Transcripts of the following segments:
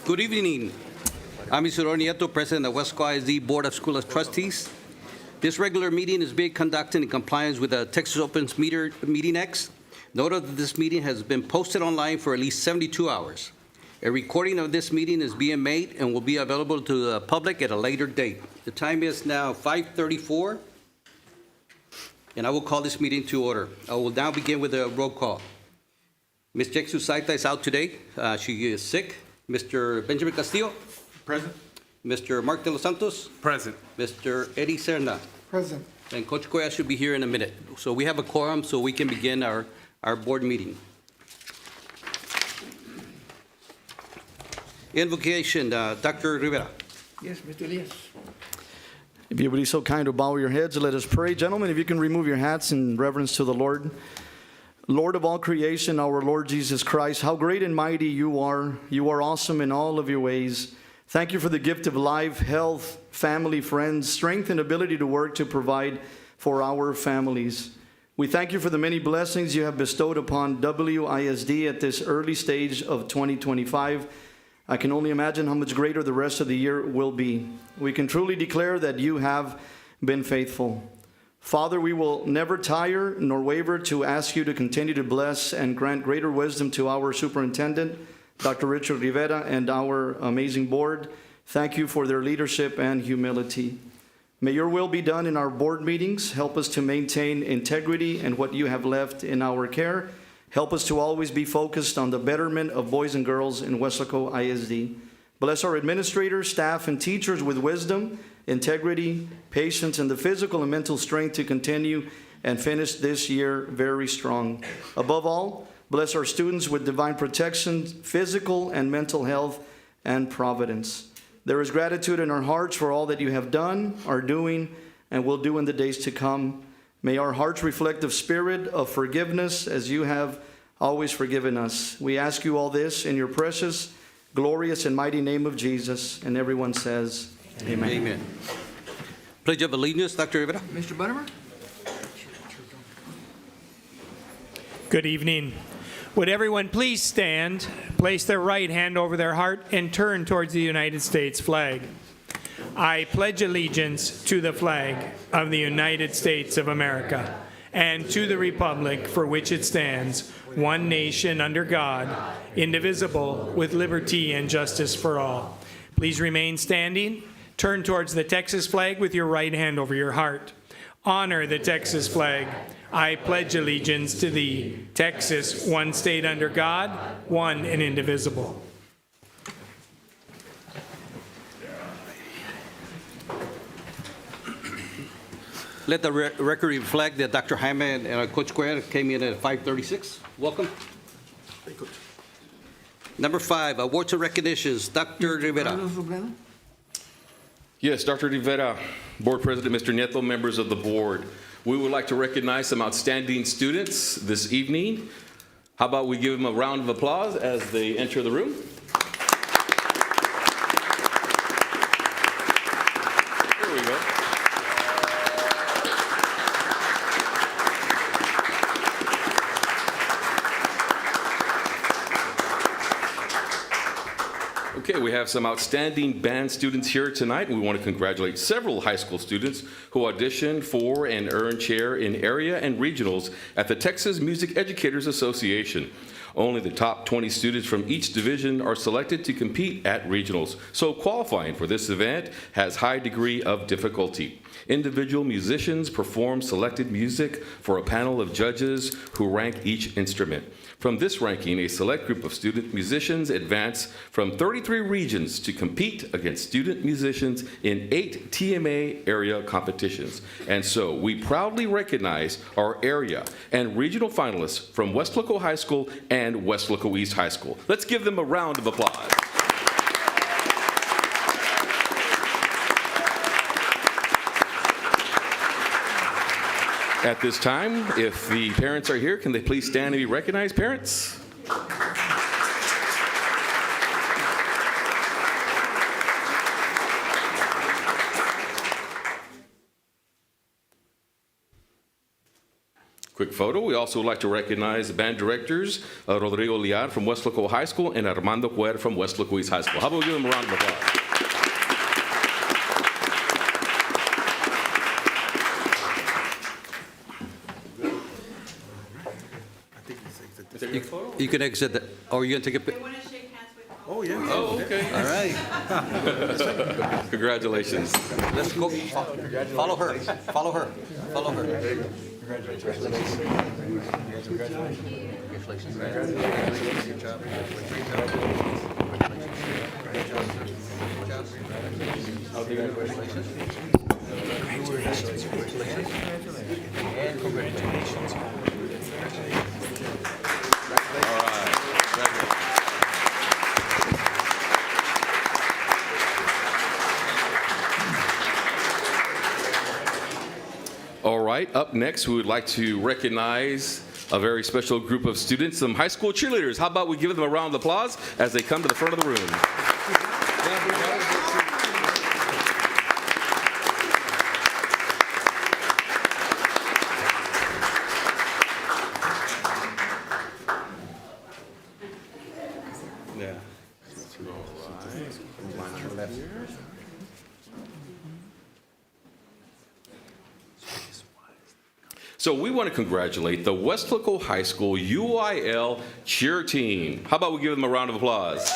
Good evening. I'm Isidro Nieto, President of Weslaco ISD Board of School of Trustees. This regular meeting is being conducted in compliance with the Texas Opens Meeting Act. Note that this meeting has been posted online for at least 72 hours. A recording of this meeting is being made and will be available to the public at a later date. The time is now 5:34, and I will call this meeting to order. I will now begin with a roll call. Ms. Jexu Saita is out today. She is sick. Mr. Benjamin Castillo? Present. Mr. Mark De Los Santos? Present. Mr. Eddie Serna? Present. And Coach KWES should be here in a minute. So we have a quorum, so we can begin our board meeting. Invocation, Dr. Rivera. Yes, Mr. Elias. If you would be so kind to bow your heads, let us pray. Gentlemen, if you can remove your hats in reverence to the Lord. Lord of all creation, our Lord Jesus Christ, how great and mighty you are. You are awesome in all of your ways. Thank you for the gift of life, health, family, friends, strength, and ability to work to provide for our families. We thank you for the many blessings you have bestowed upon WISD at this early stage of 2025. I can only imagine how much greater the rest of the year will be. We can truly declare that you have been faithful. Father, we will never tire nor waver to ask you to continue to bless and grant greater wisdom to our superintendent, Dr. Richard Rivera, and our amazing board. Thank you for their leadership and humility. May your will be done in our board meetings. Help us to maintain integrity and what you have left in our care. Help us to always be focused on the betterment of boys and girls in Weslaco ISD. Bless our administrators, staff, and teachers with wisdom, integrity, patience, and the physical and mental strength to continue and finish this year very strong. Above all, bless our students with divine protection, physical and mental health, and providence. There is gratitude in our hearts for all that you have done, are doing, and will do in the days to come. May our hearts reflect the spirit of forgiveness as you have always forgiven us. We ask you all this in your precious, glorious, and mighty name of Jesus. And everyone says, Amen. Amen. Pledge of Allegiance, Dr. Rivera. Mr. Buttermer? Good evening. Would everyone please stand, place their right hand over their heart, and turn towards the United States flag. I pledge allegiance to the flag of the United States of America and to the republic for which it stands, one nation under God, indivisible, with liberty and justice for all. Please remain standing. Turn towards the Texas flag with your right hand over your heart. Honor the Texas flag. I pledge allegiance to thee, Texas, one state under God, one and indivisible. Let the record reflect that Dr. Jaime and Coach KWES came in at 5:36. Welcome. Number 5, awards and recognitions. Dr. Rivera. Yes, Dr. Rivera, Board President, Mr. Nieto, members of the board. We would like to recognize some outstanding students this evening. How about we give them a round of applause as they enter the room? There we go. Okay, we have some outstanding band students here tonight. We want to congratulate several high school students who auditioned for and earned chair in area and regionals at the Texas Music Educators Association. Only the top 20 students from each division are selected to compete at regionals, so qualifying for this event has high degree of difficulty. Individual musicians perform selected music for a panel of judges who rank each instrument. From this ranking, a select group of student musicians advance from 33 regions to compete against student musicians in 8 TMA area competitions. And so we proudly recognize our area and regional finalists from Weslaco High School and Weslaco East High School. Let's give them a round of applause. At this time, if the parents are here, can they please stand and be recognized, parents? Quick photo. We also would like to recognize the band directors, Rodrigo Liar from Weslaco High School and Armando Cuer from Weslaco East High School. How about we give them a round of applause? You can exit, or you can take a pic. Want to shake hands with Oh, okay. All right, Congratulations. let's go. Follow her, follow her, follow her. All right, up next, we would like to recognize a very special group of students, some high school cheerleaders. How about we give them a round of applause as they come to the front of the room? So we want to congratulate the Weslaco High School UIL cheer team. How about we give them a round of applause?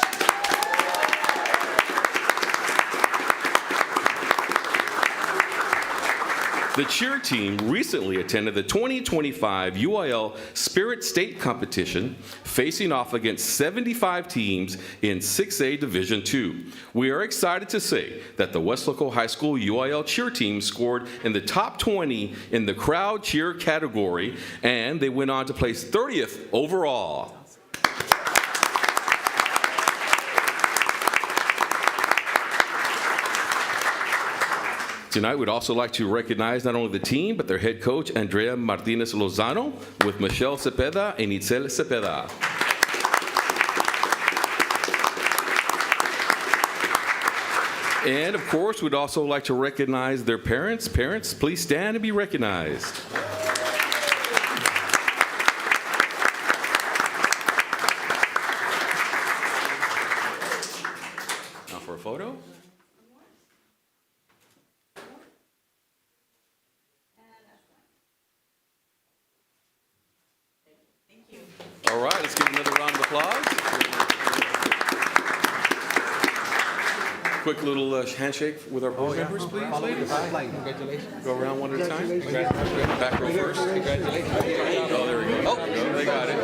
The cheer team recently attended the 2025 UIL Spirit State Competition, facing off against 75 teams in 6A Division II. We are excited to say that the Weslaco High School UIL cheer team scored in the top 20 in the crowd cheer category, and they went on to place 30th overall. Tonight, we'd also like to recognize not only the team, but their head coach, Andrea Martinez Lozano, with Michelle Cepeda and Itzel Cepeda. And of course, we'd also like to recognize their parents. Parents, please stand and be recognized. Now for a photo. All right, let's give another round of applause. Quick little handshake with our board members, please, ladies. Congratulations. Go around one at a time. Back row first. Congratulations. Oh, there we go. Oh, they got it.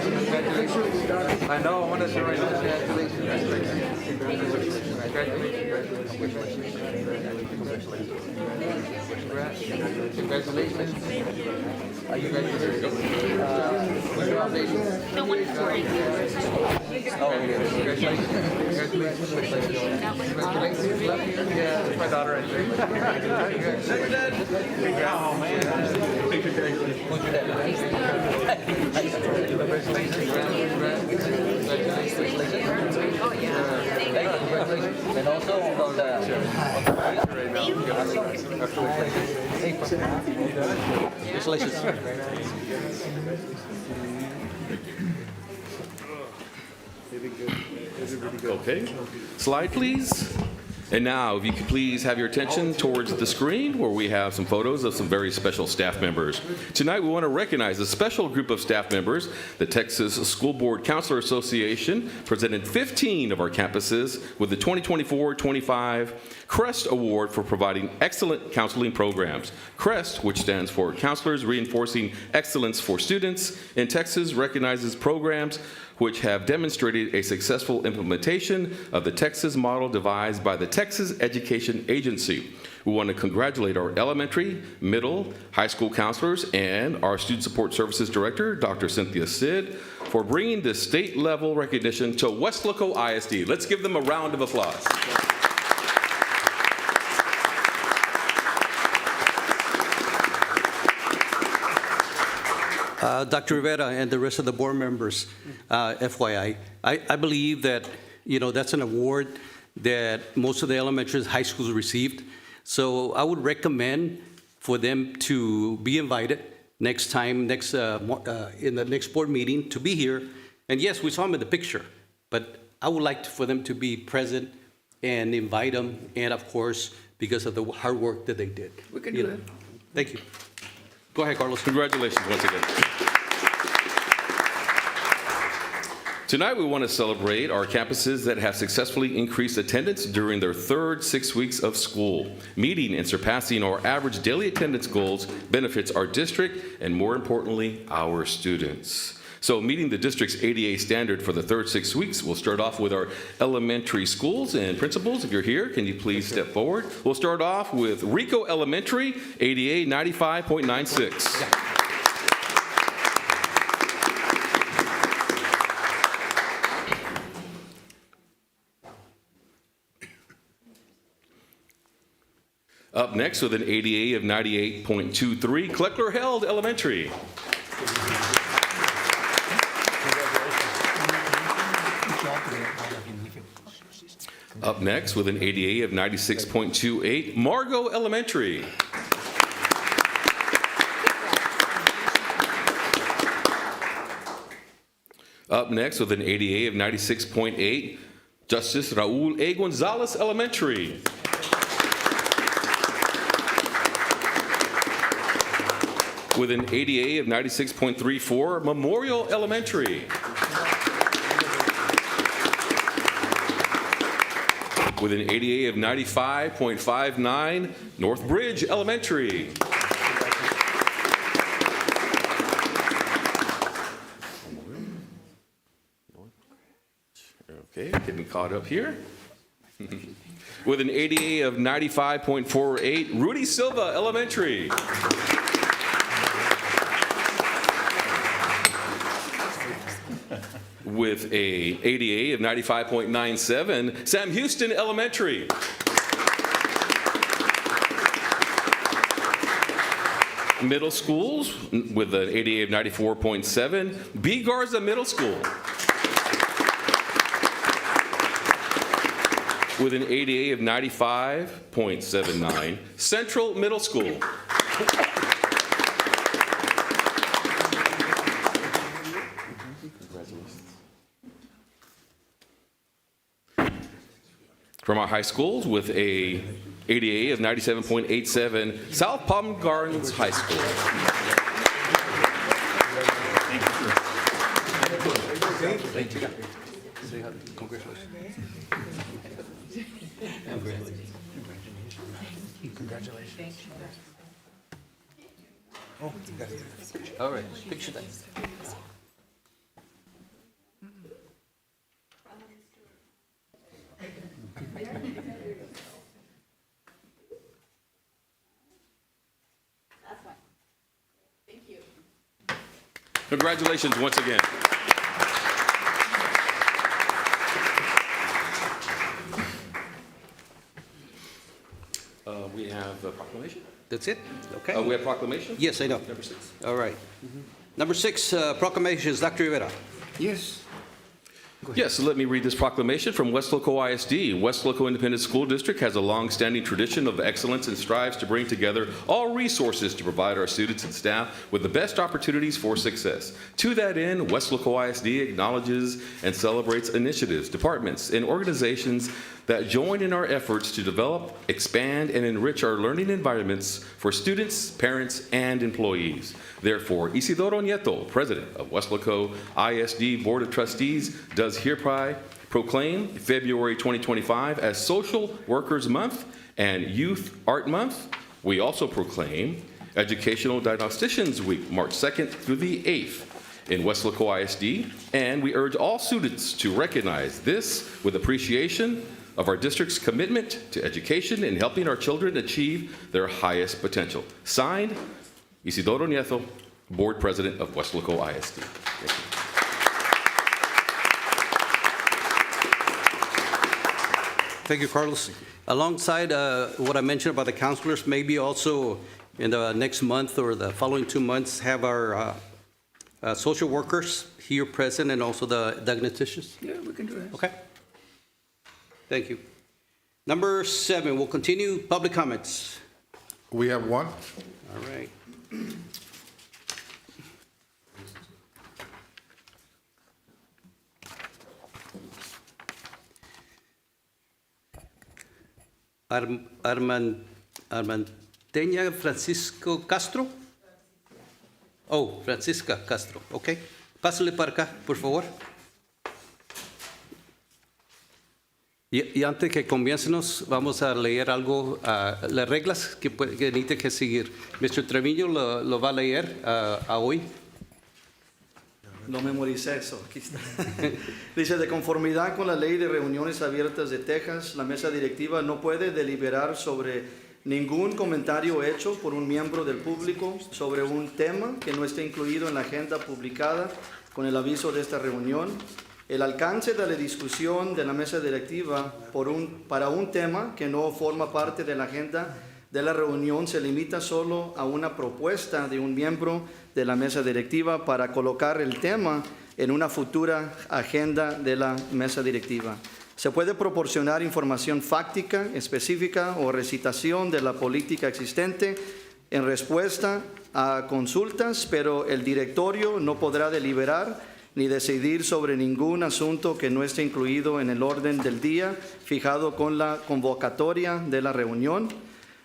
Congratulations. I know, I wanted to write congratulations. Congratulations. Are you ready? What's your foundation? No one for it. Oh, congratulations. Congratulations. Yeah, that's my daughter right there. Oh, man. Oh, yeah. And also on Okay. Slide, please. And now, if you could please have your attention towards the screen where we have some photos of some very special staff members. Tonight, we want to recognize a special group of staff members. The Texas School Board Counselor Association presented 15 of our campuses with the 2024-25 CREST Award for providing excellent counseling programs. CREST, which stands for Counselors Reinforcing Excellence for Students in Texas, recognizes programs which have demonstrated a successful implementation of the Texas model devised by the Texas Education Agency. We want to congratulate our elementary, middle, high school counselors and our Student Support Services Director, Dr. Cynthia Sid, for bringing this state-level recognition to Weslaco ISD. Let's give them a round of applause. Dr. Rivera and the rest of the board members, FYI, I believe that, that's an award that most of the elementary high schools received. So I would recommend for them to be invited next time, in the next board meeting, to be here. And yes, we saw them in the picture, but I would like for them to be present and invite them, and of course, because of the hard work that they did. We can do that. Thank you. Go ahead, Carlos. Congratulations once again. Tonight, we want to celebrate our campuses that have successfully increased attendance during their third 6 weeks of school. Meeting and surpassing our average daily attendance goals benefits our district and, more importantly, our students. So meeting the district's ADA standard for the third 6 weeks, we'll start off with our elementary schools. And principals, if you're here, can you please step forward? We'll start off with Rico Elementary, ADA 95.96. Up next with an ADA of 98.23, Kleckler Held Elementary. Up next with an ADA of 96.28, Margot Elementary. Up next with an ADA of 96.8, Justice Raul A. Gonzalez Elementary. With an ADA of 96.34, Memorial Elementary. With an ADA of 95.59, Northbridge Elementary. Okay, getting caught up here. With an ADA of 95.48, Rudy Silva Elementary. With a ADA of 95.97, Sam Houston Elementary. Middle schools with an ADA of 94.7, B. Garza Middle School. With an ADA of 95.79, Central Middle School. From our high schools with a ADA of 97.87, South Palm Gardens High School. All right, picture that. Congratulations once again. We have a proclamation. That's it? Okay. We have proclamation? Yes, I know. Number 6. All right. Number 6, proclamations, Dr. Rivera. Yes. Yes, so let me read this proclamation from Weslaco ISD. Weslaco Independent School District has a long-standing tradition of excellence and strives to bring together all resources to provide our students and staff with the best opportunities for success. To that end, Weslaco ISD acknowledges and celebrates initiatives, departments, and organizations that join in our efforts to develop, expand, and enrich our learning environments for students, parents, and employees. Therefore, Isidoro Nieto, President of Weslaco ISD Board of Trustees, does hereby proclaim February 2025 as Social Workers Month and Youth Art Month. We also proclaim Educational Diagnosticians Week, March 2nd through the 8th in Weslaco ISD, and we urge all students to recognize this with appreciation of our district's commitment to education and helping our children achieve their highest potential. Signed, Isidoro Nieto, Board President of Weslaco ISD. Thank you. Thank you, Carlos. Alongside what I mentioned about the counselors, maybe also in the next month or the following 2 months have our social workers here present and also the diagnosticians. Yeah, we can do that. Okay. Thank you. Number 7, we'll continue public comments. We have one. All right. Armanteña Francisco Castro. Oh, Francisca Castro, ok. Pásale para acá, por favor. Y antes que comiencemos, vamos a leer algo, las reglas que necesita que seguir. Mr. Treviño lo va a leer a hoy. No memoricé eso, aquí está. Dice, de conformidad con la ley de reuniones abiertas de Texas, la mesa directiva no puede deliberar sobre ningún comentario hecho por un miembro del público sobre un tema que no esté incluido en la agenda publicada con el aviso de esta reunión. El alcance de la discusión de la mesa directiva para un tema que no forma parte de la agenda de la reunión se limita solo a una propuesta de un miembro de la mesa directiva para colocar el tema en una futura agenda de la mesa directiva. Se puede proporcionar información fáctica, específica o recitación de la política existente en respuesta a consultas, pero el directorio no podrá deliberar ni decidir sobre ningún asunto que no esté incluido en el orden del día fijado con la convocatoria de la reunión.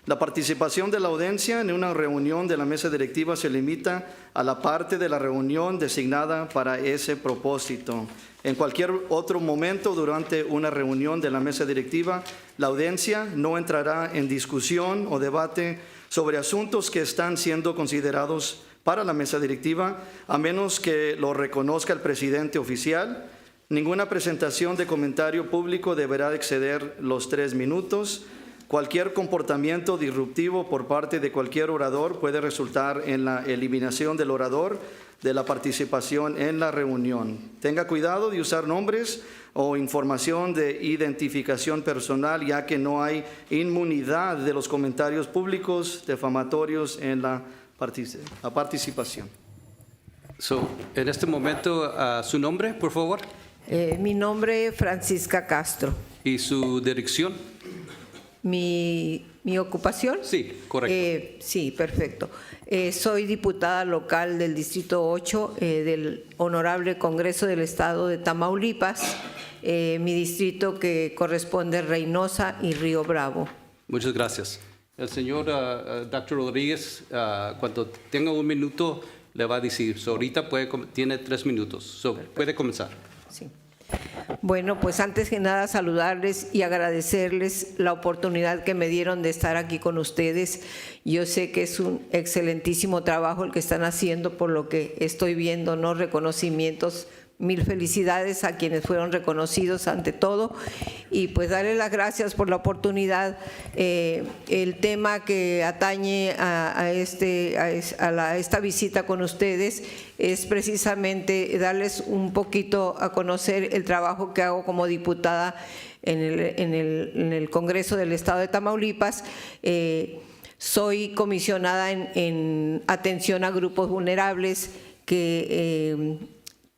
La participación de la audiencia en una reunión de la mesa directiva se limita a la parte de la reunión designada para ese propósito. En cualquier otro momento durante una reunión de la mesa directiva, la audiencia no entrará en discusión o debate sobre asuntos que están siendo considerados para la mesa directiva, a menos que lo reconozca el presidente oficial. Ninguna presentación de comentario público deberá exceder los 3 minutos. Cualquier comportamiento disruptivo por parte de cualquier orador puede resultar en la eliminación del orador de la participación en la reunión. Tenga cuidado de usar nombres o información de identificación personal, ya que no hay inmunidad de los comentarios públicos defamatorios en la participación. En este momento, su nombre, por favor, Mi nombre es Francisca Castro. y su dirección. ¿Mi ocupación? Sí, correcto. Sí, perfecto. Soy diputada local del Distrito 8 del Honorable Congreso del Estado de Tamaulipas, mi distrito que corresponde a Reynosa y Río Bravo. Muchas gracias. El señor Dr. Rodríguez, cuando tenga un minuto, le va a decir. Ahorita tiene 3 minutos. Puede comenzar. Sí. Bueno, pues antes que nada saludarles y agradecerles la oportunidad que me dieron de estar aquí con ustedes. Yo sé que es un excelentísimo trabajo el que están haciendo, por lo que estoy viendo, ¿no? Reconocimientos. Mil felicidades a quienes fueron reconocidos ante todo, y pues darle las gracias por la oportunidad. El tema que atañe a esta visita con ustedes es precisamente darles un poquito a conocer el trabajo que hago como diputada en el Congreso del Estado de Tamaulipas. Soy comisionada en atención a grupos vulnerables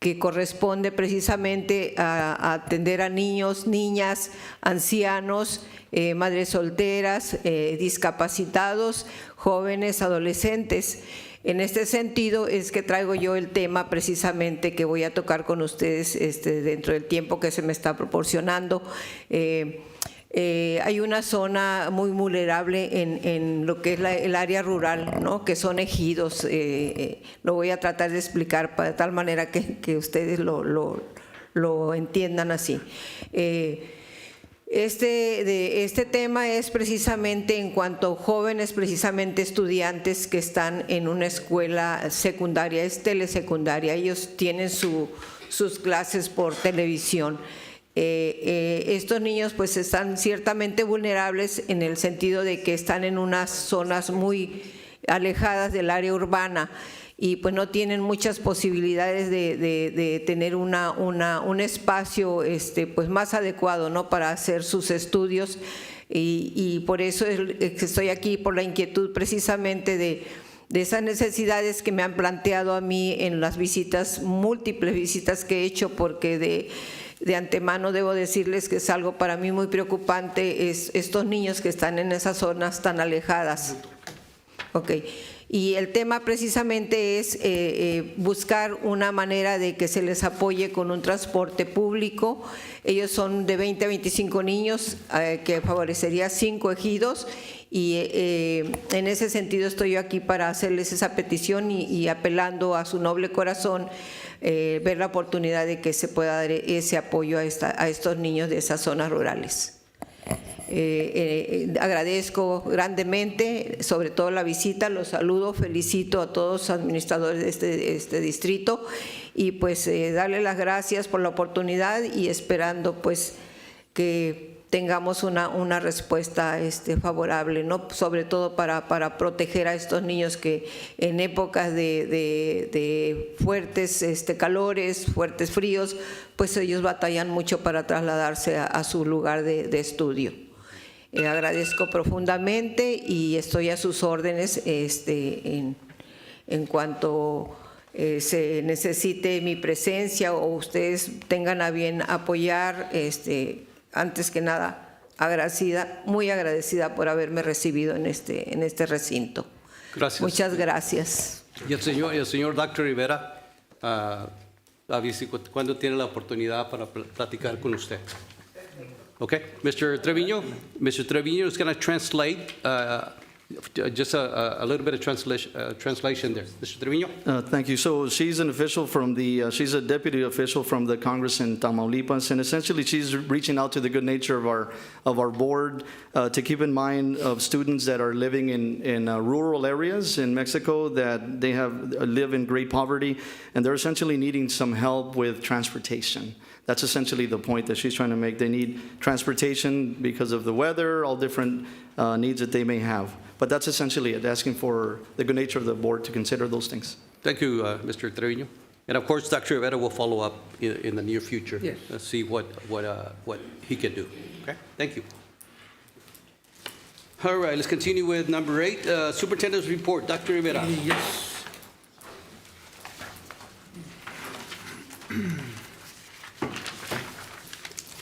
que corresponde precisamente a atender a niños, niñas, ancianos, madres solteras, discapacitados, jóvenes, adolescentes. En este sentido es que traigo yo el tema precisamente que voy a tocar con ustedes dentro del tiempo que se me está proporcionando. Hay una zona muy vulnerable en lo que es el área rural, ¿no? Que son ejidos. Lo voy a tratar de explicar de tal manera que ustedes lo entiendan así. Este tema es precisamente en cuanto a jóvenes, precisamente estudiantes que están en una escuela secundaria, es telesecundaria. Ellos tienen sus clases por televisión. Estos niños pues están ciertamente vulnerables en el sentido de que están en unas zonas muy alejadas del área urbana y pues no tienen muchas posibilidades de tener un espacio pues más adecuado, ¿no? Para hacer sus estudios, y por eso es que estoy aquí, por la inquietud precisamente de esas necesidades que me han planteado a mí en las visitas, múltiples visitas que he hecho, porque De antemano debo decirles que es algo para mí muy preocupante, es estos niños que están en esas zonas tan alejadas. Ok. Y el tema precisamente es buscar una manera de que se les apoye con un transporte público. Ellos son de 20 a 25 niños, que favorecería 5 ejidos, y en ese sentido estoy yo aquí para hacerles esa petición y apelando a su noble corazón, ver la oportunidad de que se pueda dar ese apoyo a estos niños de esas zonas rurales. Agradezco grandemente, sobre todo la visita, los saludo, felicito a todos los administradores de este distrito y pues darle las gracias por la oportunidad y esperando pues que tengamos una respuesta favorable, ¿no? Sobre todo para proteger a estos niños que en épocas de fuertes calores, fuertes fríos, pues ellos batallan mucho para trasladarse a su lugar de estudio. Agradezco profundamente y estoy a sus órdenes en cuanto se necesite mi presencia o ustedes tengan a bien apoyar. Antes que nada, muy agradecida por haberme recibido en este recinto. Gracias. Muchas gracias. Y el señor Dr. Rivera, ¿cuándo tiene la oportunidad para platicar con usted? Okay, Mr. Trevino is going to translate just a little bit of translation there. Mr. Trevino. Thank you. So she's an official from she's a deputy official from the Congress in Tamaulipas, and essentially she's reaching out to the good nature of our board to keep in mind of students that are living in rural areas in Mexico that they live in great poverty, and they're essentially needing some help with transportation. That's essentially the point that she's trying to make. They need transportation because of the weather, all different needs that they may have. But that's essentially it, asking for the good nature of the board to consider those things. Thank you, Mr. Trevino. And of course, Dr. Rivera will follow up in the near future. Yes. Let's see what he can do. Okay, thank you. All right, let's continue with number 8, Superintendent's report. Dr. Rivera. Yes.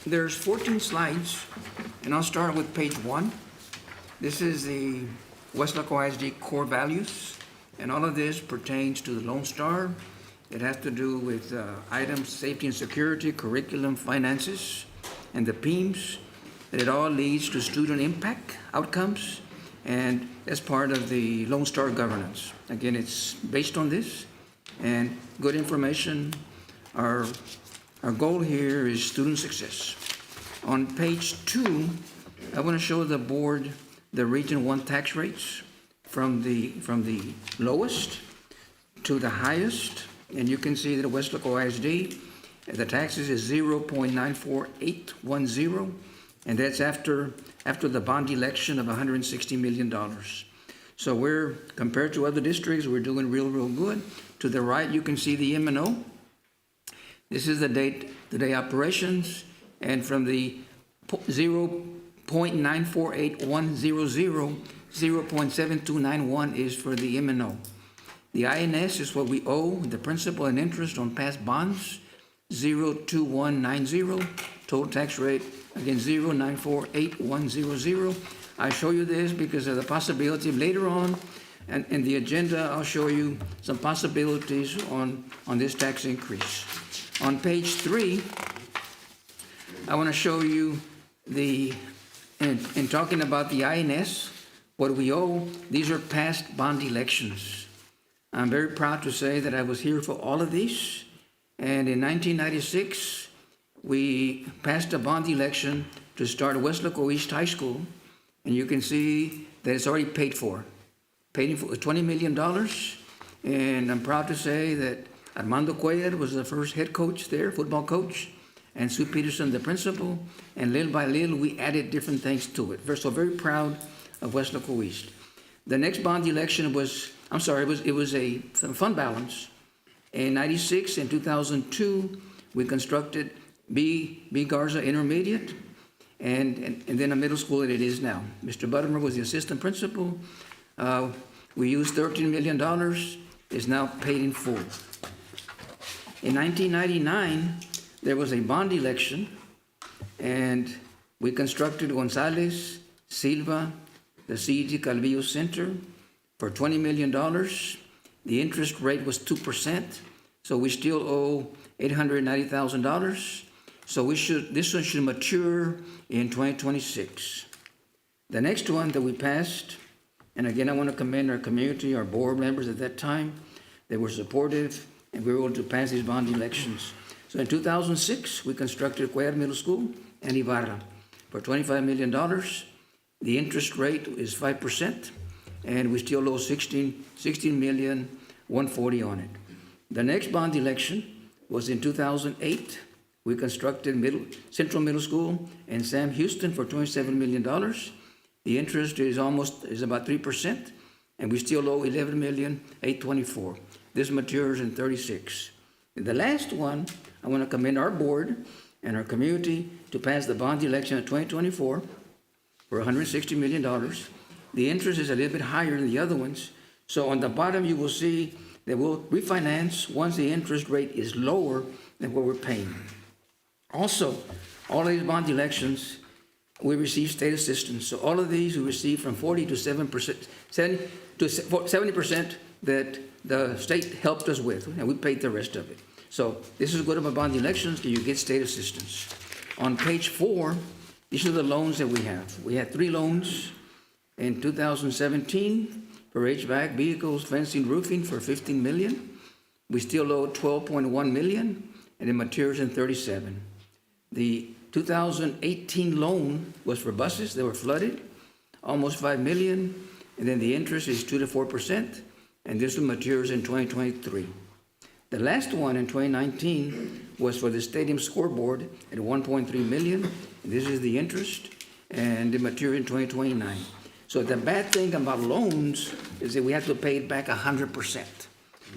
There's 14 slides, and I'll start with page 1. This is the Weslaco ISD core values, and all of this pertains to the Lone Star. It has to do with items, safety and security, curriculum, finances, and the PEMS. It all leads to student impact outcomes, and as part of the Lone Star governance. Again, it's based on this, and good information. Our goal here is student success. On page 2, I want to show the board the Region 1 tax rates from the lowest to the highest. And you can see that Weslaco ISD, the taxes is 0.94810, and that's after the bond election of $160 million. So we're, compared to other districts, we're doing real good. To the right, you can see the M&O. This is the day operations, and from the 0.948100, 0.7291 is for the M&O. The INS is what we owe, the principal and interest on past bonds, 0.2190, total tax rate, again, 0.948100. I show you this because of the possibility of later on, and in the agenda, I'll show you some possibilities on this tax increase. On page 3, I want to show you in talking about the INS, what we owe, these are past bond elections. I'm very proud to say that I was here for all of these, and in 1996, we passed a bond election to start Weslaco East High School, and you can see that it's already paid for $20 million, and I'm proud to say that Armando Cuellar was the first head coach there, football coach, and Sue Peterson, the principal, and little by little, we added different things to it. We're so very proud of Weslaco East. The next bond election was, it was a fund balance. In 96 and 2002, we constructed B. Garza Intermediate, and then a middle school that it is now. Mr. Buttermer was the assistant principal. We used $13 million. It's now paid in full. In 1999, there was a bond election, and we constructed Gonzalez, Silva, the C.D. Calvillo Center for $20 million. The interest rate was 2%, so we still owe $890,000. So this one should mature in 2026. The next one that we passed, and again, I want to commend our community, our board members at that time. They were supportive, and we were able to pass these bond elections. So in 2006, we constructed KWES Middle School and Ibarra for $25 million. The interest rate is 5%, and we still owe $16,140,000 on it. The next bond election was in 2008. We constructed Central Middle School and Sam Houston for $27 million. The interest is about 3%, and we still owe $11,824,000. This matures in 36. The last one, I want to commend our board and our community to pass the bond election of 2024 for $160 million. The interest is a little bit higher than the other ones. So on the bottom, you will see that we'll refinance once the interest rate is lower than what we're paying. Also, all of these bond elections, we receive state assistance. So all of these we receive from 40 to 7%, 70 to 70% that the state helped us with, and we paid the rest of it. So this is good about bond elections, you get state assistance. On page 4, these are the loans that we have. We had 3 loans in 2017 for HVAC, vehicles, fencing, roofing for $15 million. We still owe $12.1 million, and it matures in 37. The 2018 loan was for buses that were flooded, almost $5 million, and then the interest is 2 to 4%, and this one matures in 2023. The last one in 2019 was for the stadium scoreboard at $1.3 million. And this is the interest, and it matures in 2029. So the bad thing about loans is that we have to pay it back 100%.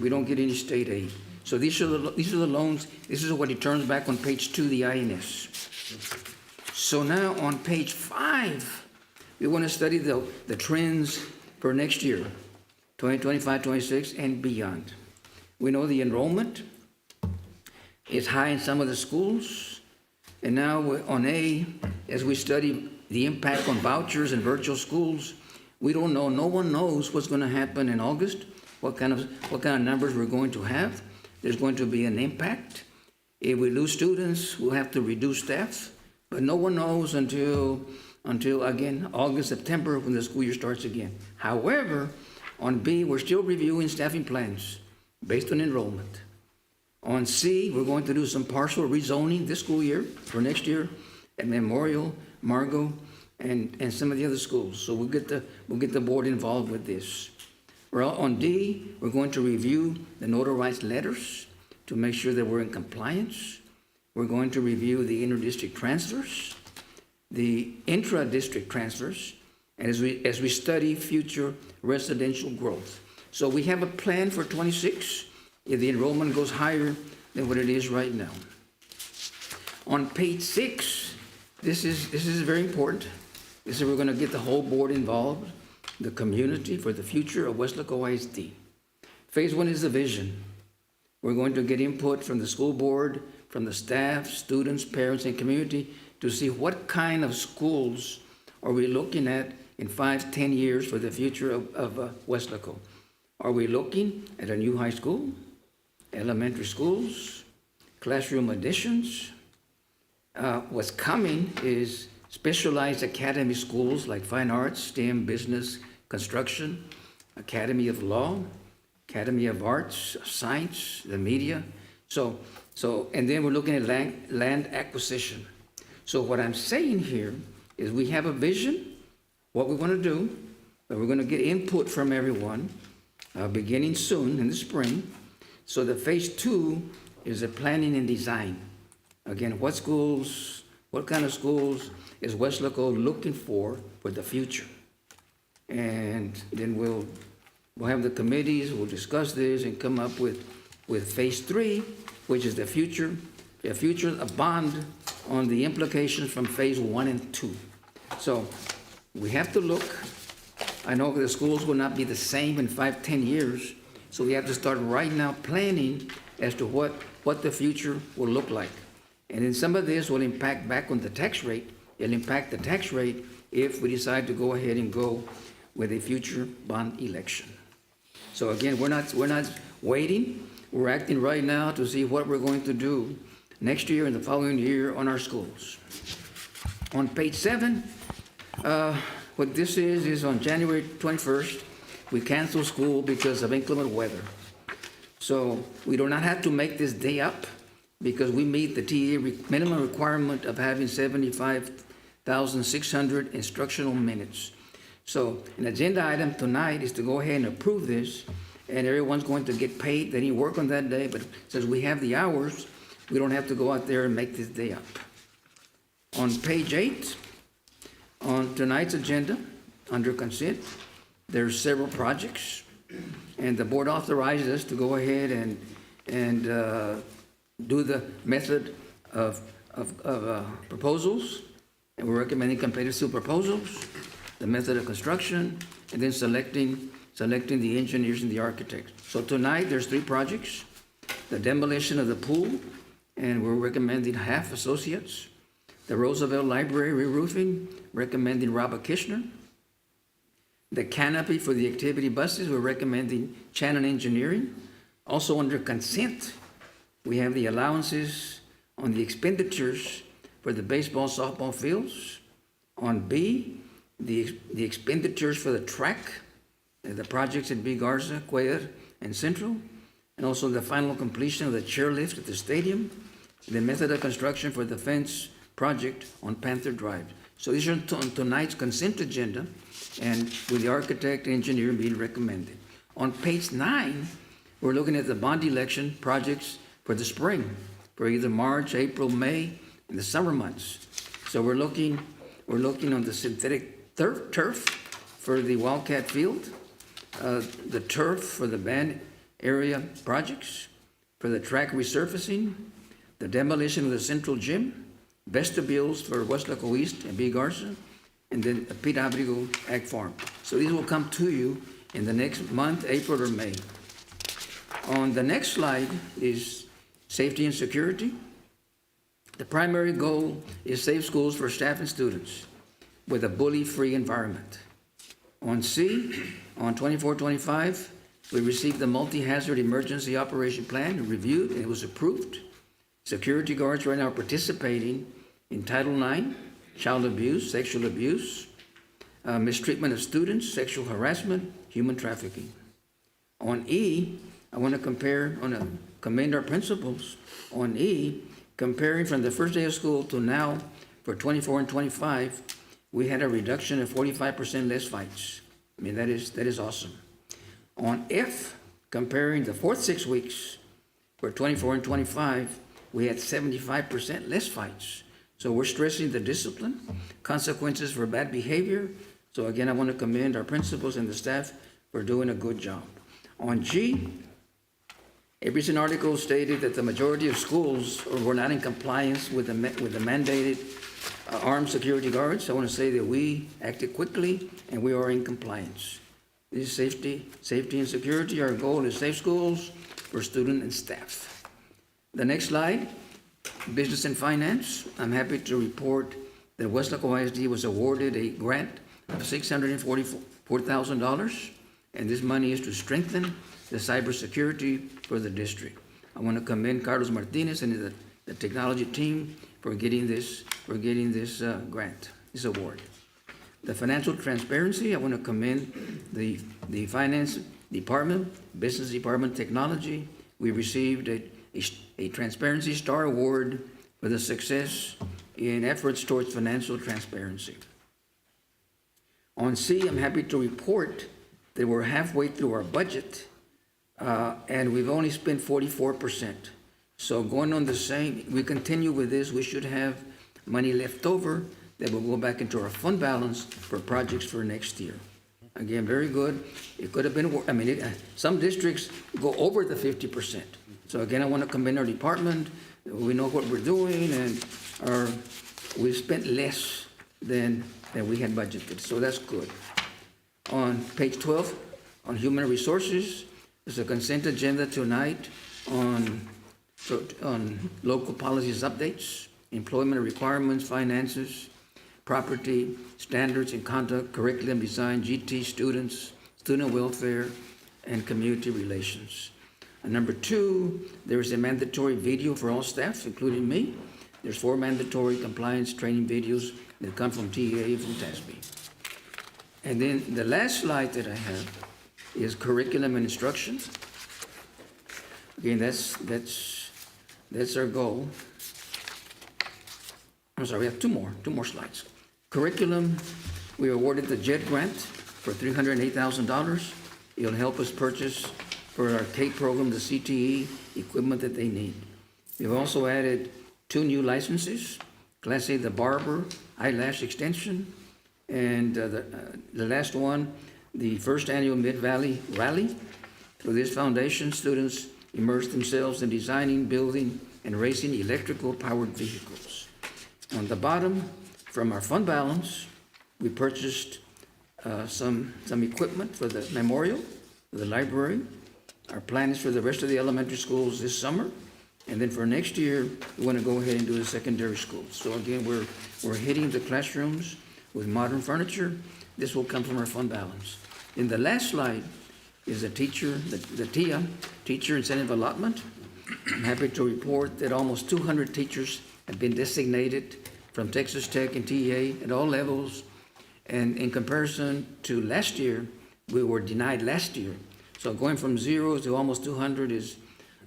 We don't get any state aid. So these are the loans. This is what it turns back on page 2, the INS. So now on page 5, we want to study the trends for next year, 2025, 26, and beyond. We know the enrollment is high in some of the schools. And now on A, as we study the impact on vouchers and virtual schools, we don't know, no one knows what's going to happen in August, what kind of numbers we're going to have. There's going to be an impact. If we lose students, we'll have to reduce staff, but no one knows until again, August, September, when the school year starts again. However, on B, we're still reviewing staffing plans based on enrollment. On C, we're going to do some partial rezoning this school year for next year at Memorial, Margot, and some of the other schools. So we'll get the board involved with this. Well, on D, we're going to review the notarized letters to make sure that we're in compliance. We're going to review the inter-district transfers, the intra-district transfers, and as we study future residential growth. So we have a plan for 26 if the enrollment goes higher than what it is right now. On page 6, this is very important. This is we're going to get the whole board involved, the community for the future of Weslaco ISD. Phase 1 is the vision. We're going to get input from the school board, from the staff, students, parents, and community to see what kind of schools are we looking at in 5-10 years for the future of Weslaco. Are we looking at a new high school, elementary schools, classroom additions? What's coming is specialized academy schools like fine arts, STEM, business, construction, Academy of Law, Academy of Arts, Science, the media. So, and then we're looking at land acquisition. So what I'm saying here is we have a vision, what we want to do, but we're going to get input from everyone beginning soon in the spring. So the phase 2 is the planning and design. Again, what schools, what kind of schools is Weslaco looking for the future? And then we'll have the committees, we'll discuss this and come up with phase 3, which is a bond on the implications from phase 1 and 2. So we have to look. I know the schools will not be the same in 5-10 years, so we have to start right now planning as to what the future will look like. And then some of this will impact back on the tax rate. It'll impact the tax rate if we decide to go ahead and go with a future bond election. So again, we're not waiting. We're acting right now to see what we're going to do next year and the following year on our schools. On page 7, what this is on January 21st, we canceled school because of inclement weather. So we do not have to make this day up because we meet the TA minimum requirement of having 75,600 instructional minutes. So an agenda item tonight is to go ahead and approve this, and everyone's going to get paid. They didn't work on that day, but since we have the hours, we don't have to go out there and make this day up. On page 8, on tonight's agenda, under consent, there's several projects, and the board authorizes us to go ahead and do the method of proposals, and we're recommending competitive seal proposals, the method of construction, and then selecting the engineers and the architects. So tonight, there's 3 projects: the demolition of the pool, and we're recommending Half Associates; the Roosevelt Library re-roofing, recommending Robert Kishner; the canopy for the activity buses, we're recommending Shannon Engineering. Also under consent, we have the allowances on the expenditures for the baseball, softball fields. On B, the expenditures for the track, the projects at B. Garza, KWES, and Central, and also the final completion of the chairlift at the stadium, the method of construction for the fence project on Panther Drive. So these are on tonight's consent agenda, and with the architect and engineer being recommended. On page 9, we're looking at the bond election projects for the spring, for either March, April, May, and the summer months. So we're looking on the synthetic turf for the Wildcat Field, the turf for the band area projects, for the track resurfacing, the demolition of the central gym, vestibules for Weslaco East and B. Garza, and then Pete Abrigo Ag Farm. So these will come to you in the next month, April or May. On the next slide is safety and security. The primary goal is safe schools for staff and students with a bully-free environment. On C, on 24-25, we received the multi-hazard emergency operation plan and reviewed, and it was approved. Security guards right now are participating in Title IX, child abuse, sexual abuse, mistreatment of students, sexual harassment, human trafficking. On E, I want to commend our principals. On E, comparing from the first day of school to now for 24 and 25, we had a reduction of 45% less fights. I mean, that is awesome. On F, comparing the fourth 6 weeks for 24 and 25, we had 75% less fights. So we're stressing the discipline, consequences for bad behavior. So again, I want to commend our principals and the staff for doing a good job. On G, a recent article stated that the majority of schools were not in compliance with the mandated armed security guards. I want to say that we acted quickly and we are in compliance. This is safety and security. Our goal is safe schools for students and staff. The next slide, business and finance. I'm happy to report that Weslaco ISD was awarded a grant of $644,000, and this money is to strengthen the cybersecurity for the district. I want to commend Carlos Martinez and the technology team for getting this grant, this award. The financial transparency, I want to commend the finance department, business department, technology. We received a Transparency Star Award for the success in efforts towards financial transparency. On C, I'm happy to report that we're halfway through our budget, and we've only spent 44%. So going on the same, we continue with this, we should have money left over that will go back into our fund balance for projects for next year. Again, very good. It could have been, some districts go over the 50%. So again, I want to commend our department. We know what we're doing, and we spent less than we had budgeted. So that's good. On page 12, on human resources, there's a consent agenda tonight on on local policies updates, employment requirements, finances, property, standards and conduct, curriculum design, GT students, student welfare, and community relations. And number 2, there is a mandatory video for all staff, including me. There's 4 mandatory compliance training videos that come from TEA and from TASB. And then the last slide that I have is curriculum and instruction. Again, that's our goal. I'm sorry, we have two more slides. Curriculum, we awarded the JET grant for $308,000. It'll help us purchase for our K program, the CTE equipment that they need. We've also added 2 new licenses, Class A, the barber, eyelash extension, and the last one, the first annual Mid-Valley Rally. Through this foundation, students immerse themselves in designing, building, and racing electrical powered vehicles. On the bottom, from our fund balance, we purchased some equipment for the memorial, for the library. Our plan is for the rest of the elementary schools this summer. And then for next year, we want to go ahead and do the secondary schools. So again, we're hitting the classrooms with modern furniture. This will come from our fund balance. In the last slide is the TIA, Teacher Incentive Allotment. I'm happy to report that almost 200 teachers have been designated from Texas Tech and TEA at all levels. And in comparison to last year, we were denied last year. So going from 0 to almost 200 is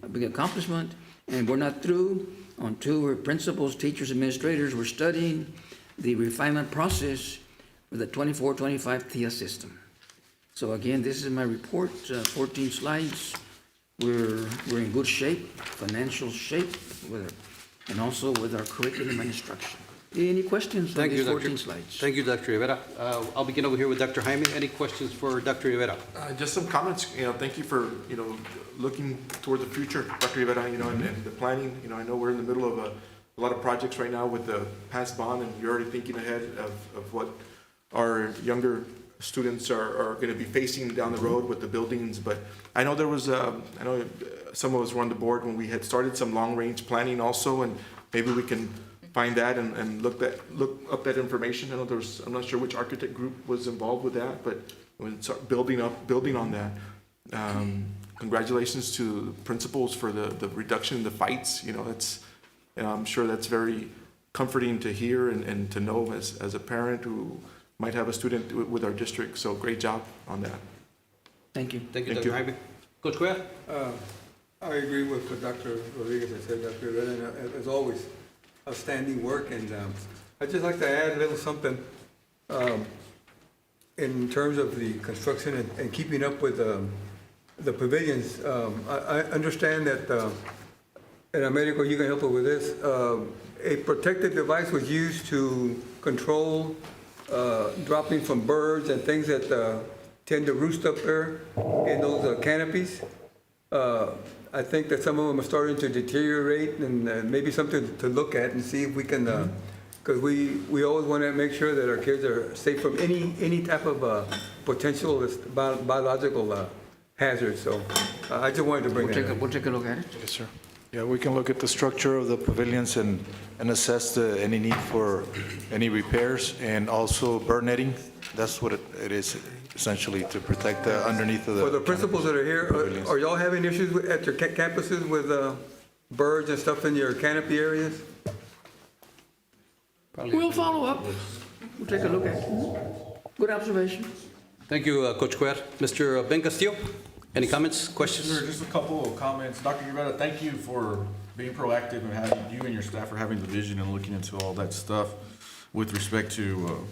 a big accomplishment. And we're not through. On 2, we're principals, teachers, administrators. We're studying the refinement process for the 24-25 TIA system. So again, this is my report, 14 slides. We're in good shape, financial shape, and also with our curriculum and instruction. Any questions on these 14 slides? Thank you, Dr. Rivera. I'll begin over here with Dr. Jaime. Any questions for Dr. Rivera? Just some comments, thank you for, looking toward the future, Dr. Rivera, and the planning. I know we're in the middle of a lot of projects right now with the past bond, and you're already thinking ahead of what our younger students are going to be facing down the road with the buildings. But I know there was, I know some of us were on the board when we had started some long-range planning also, and maybe we can find that and look up that information. I know I'm not sure which architect group was involved with that, but when start building on that. Congratulations to the principals for the reduction in the fights. I'm sure that's very comforting to hear and to know as a parent who might have a student with our district. So great job on that. Thank you. Thank you, Dr. Jaime. Coach Cuellar? I agree with what Dr. Rodriguez has said, Dr. Rivera, and as always, outstanding work. And I'd just like to add a little something in terms of the construction and keeping up with the pavilions. I understand that, and Americo, you can help us with this, a protective device was used to control dropping from birds and things that tend to roost up there in those canopies. I think that some of them are starting to deteriorate, and maybe something to look at and see if we can, because we always want to make sure that our kids are safe from any type of potential biological hazard. So I just wanted to bring that up. We'll take a look at it. Yes, sir. Yeah, we can look at the structure of the pavilions and assess any need for any repairs, and also bird netting. That's what it is, essentially, to protect underneath of the. For the principals that are here, are y'all having issues at your campuses with birds and stuff in your canopy areas? We'll follow up. We'll take a look at it. Good observation. Thank you, Coach Cuellar. Mr. Ben Castillo, any comments, questions? Sure, just a couple of comments. Dr. Rivera, thank you for being proactive and having you and your staff for having the vision and looking into all that stuff with respect to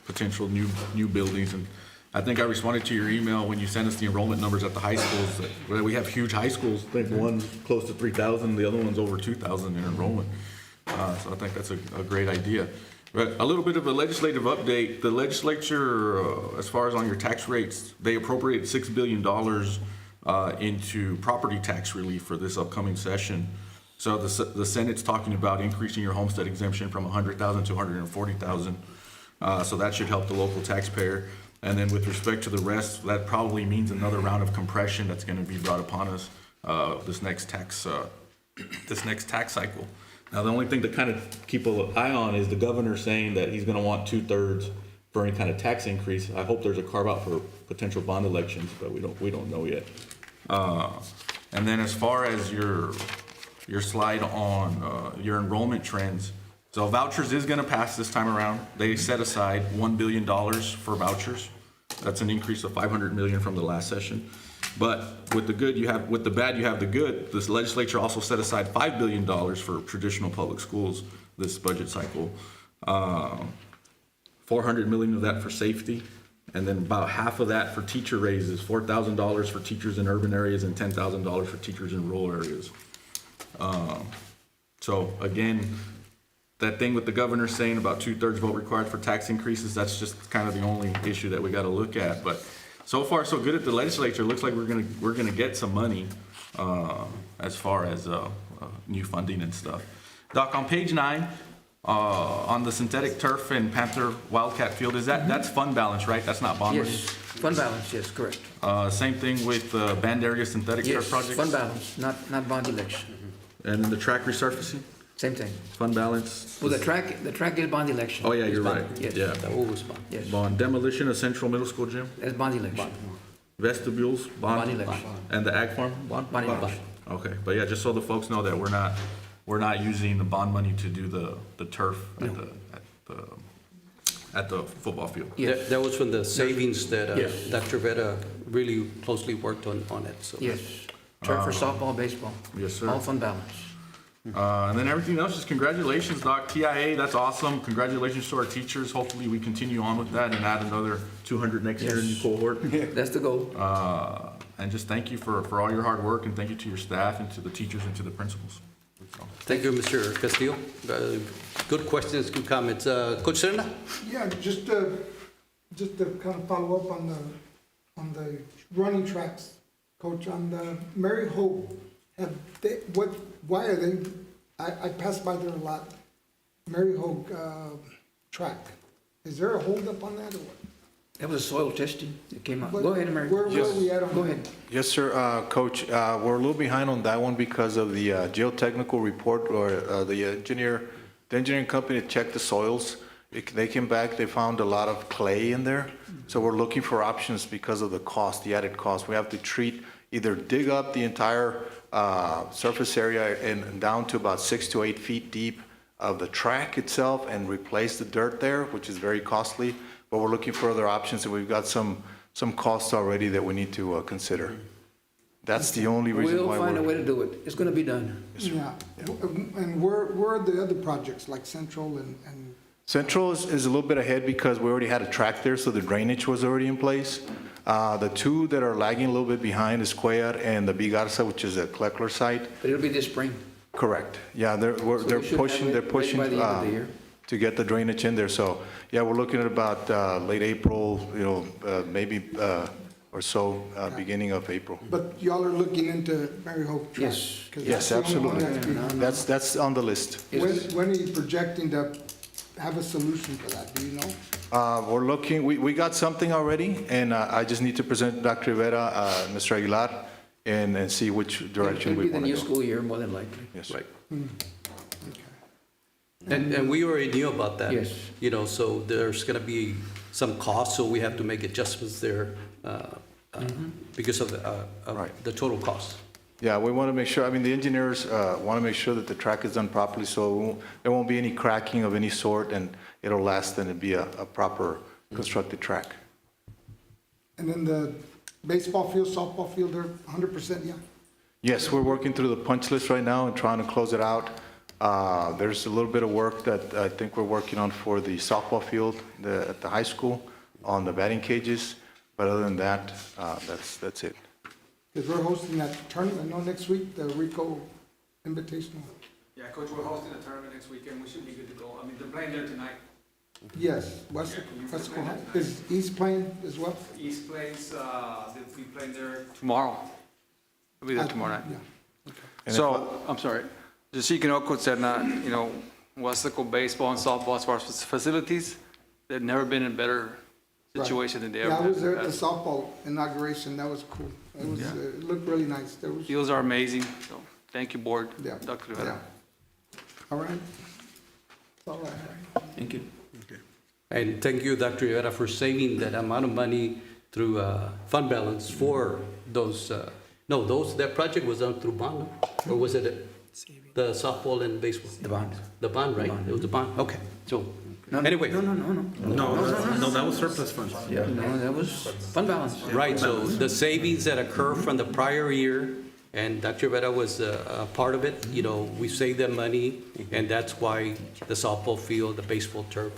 potential new buildings. And I think I responded to your email when you sent us the enrollment numbers at the high schools. That we have huge high schools. I think one's close to 3,000, the other one's over 2,000 in enrollment. So I think that's a great idea. But a little bit of a legislative update. The legislature, as far as on your tax rates, they appropriated $6 billion into property tax relief for this upcoming session. So the Senate's talking about increasing your homestead exemption from $100,000 to $140,000. So that should help the local taxpayer. And then with respect to the rest, that probably means another round of compression that's going to be brought upon us this next tax this next tax cycle. Now, the only thing to kind of keep an eye on is the governor saying that he's gonna want 2/3 for any kind of tax increase. I hope there's a carve out for potential bond elections, but we don't know yet. And then as far as your slide on your enrollment trends, so vouchers is gonna pass this time around. They set aside $1 billion for vouchers. That's an increase of 500 million from the last session. But with the good you have, with the bad you have the good. This legislature also set aside $5 billion for traditional public schools this budget cycle. 400 million of that for safety, and then about half of that for teacher raises, $4,000 for teachers in urban areas and $10,000 for teachers in rural areas. So again, that thing with the governor saying about 2/3 vote required for tax increases, that's just kind of the only issue that we got to look at. But so far, so good at the legislature. Looks like we're gonna get some money as far as new funding and stuff. Doc, on page 9, on the synthetic turf and Panther Wildcat Field, that's fund balance, right? That's not bond money? Yes, fund balance, yes, correct. Same thing with the Band Area Synthetic Yes, Turf projects? fund balance, not bond election. And then the track resurfacing, Same thing. fund balance? Well, the track is bond election. Oh, yeah, It's you're bond, right. Yes. Yeah. Yes, Bond demolition of Central Middle School gym, that's bond election. vestibules, Bond bond, election. and the ag farm, bond? Bond election. Okay, but yeah, just so the folks know that we're not using the bond money to do the turf at the football field. Yes. That was from the savings that Yes. Dr. Veta really closely worked on it, so. Yes, turf for softball, baseball. Yes, sir. All fund balance. And then everything else, just congratulations, Doc. TIA, that's awesome. Congratulations to our teachers. Hopefully, we continue on with that and add another 200 next year in your cohort. That's the goal. And just thank you for all your hard work, and thank you to your staff and to the teachers and to the principals. So, Thank you, Mr. Castillo. Good questions, good comments. Coach Serna? Yeah, just to kind of follow up on the running tracks, Coach, on the Mary Hope, why are they, I pass by there a lot, Mary Hope track. Is there a holdup on that or what? That was a soil testing that came out. But Go ahead, Mary. Where are we at on that? Go ahead. Yes, sir, Coach, we're a little behind on that one because of the geotechnical report, or the engineering company checked the soils. They came back, they found a lot of clay in there. So we're looking for options because of the cost, the added cost. We have to either dig up the entire surface area and down to about 6 to 8 feet deep of the track itself and replace the dirt there, which is very costly. But we're looking for other options, and we've got some costs already that we need to consider. That's the only reason why We'll find a way we're. to do it. It's gonna be done. Yeah, and where are the other projects, like Central and Central is a little bit ahead because we already had a track there, so the drainage was already in place. The two that are lagging a little bit behind is Cuellar and the Bigarza, which is a Kleckler site. But it'll be this spring. Correct. Yeah, they're we should have pushing, it they're ready pushing by the end of the year. to get the drainage in there. So, yeah, we're looking at about late April, maybe or so, beginning of April. but y'all are looking into Mary Hope track? Yes. 'Cause Yes, that's the only one absolutely. that's behind. That's on the list. When are you projecting to have a solution for that, do you know? We're looking, we got something already, and I just need to present Dr. Rivera, Mr. Aguilar, and see which direction It'll we be the want to new go. school year, more than likely. Yes. Right. And we already knew about that. Yes. So there's going to be some costs, so we have to make adjustments there because of Right. the total cost. Yeah, we want to make sure, the engineers want to make sure that the track is done properly, so there won't be any cracking of any sort, and it'll last and it'll be a proper constructed track. And then the baseball field, softball field, they're 100%, yeah? Yes, we're working through the punch list right now and trying to close it out. There's a little bit of work that I think we're working on for the softball field at the high school on the batting cages, but other than that, that's it. Because we're hosting that tournament, next week, the Rico Invitational. Yeah, Coach, we're hosting a tournament next weekend. We should be good to go. They're playing there tonight. Yes, Weslaco High. Is East playing as well? East plays, they'll be playing there. Tomorrow. We'll be there tomorrow night. Yeah. And So, I'm sorry, just so you know, Coach Serna, Weslaco baseball and softball as far as facilities, they've never been in a better situation than they ever Yeah, I have. was there at the softball inauguration, that was cool. It looked really nice. There was, Fields are amazing, so Thank you, Board. Yeah. Dr. Rivera. All right. That's all I have. Thank you. And thank you, Dr. Rivera, for saving that amount of money through fund balance for those, that project was done through bond, no? Or was it the softball and baseball? The bond. The bond, right? It was the bond, okay. So, No, anyway. No, that was surplus funds. Yeah, no, that was fund balance. Right, so the savings that occur from the prior year, and Dr. Rivera was a part of it, we saved them money, and that's why the softball field, the baseball turf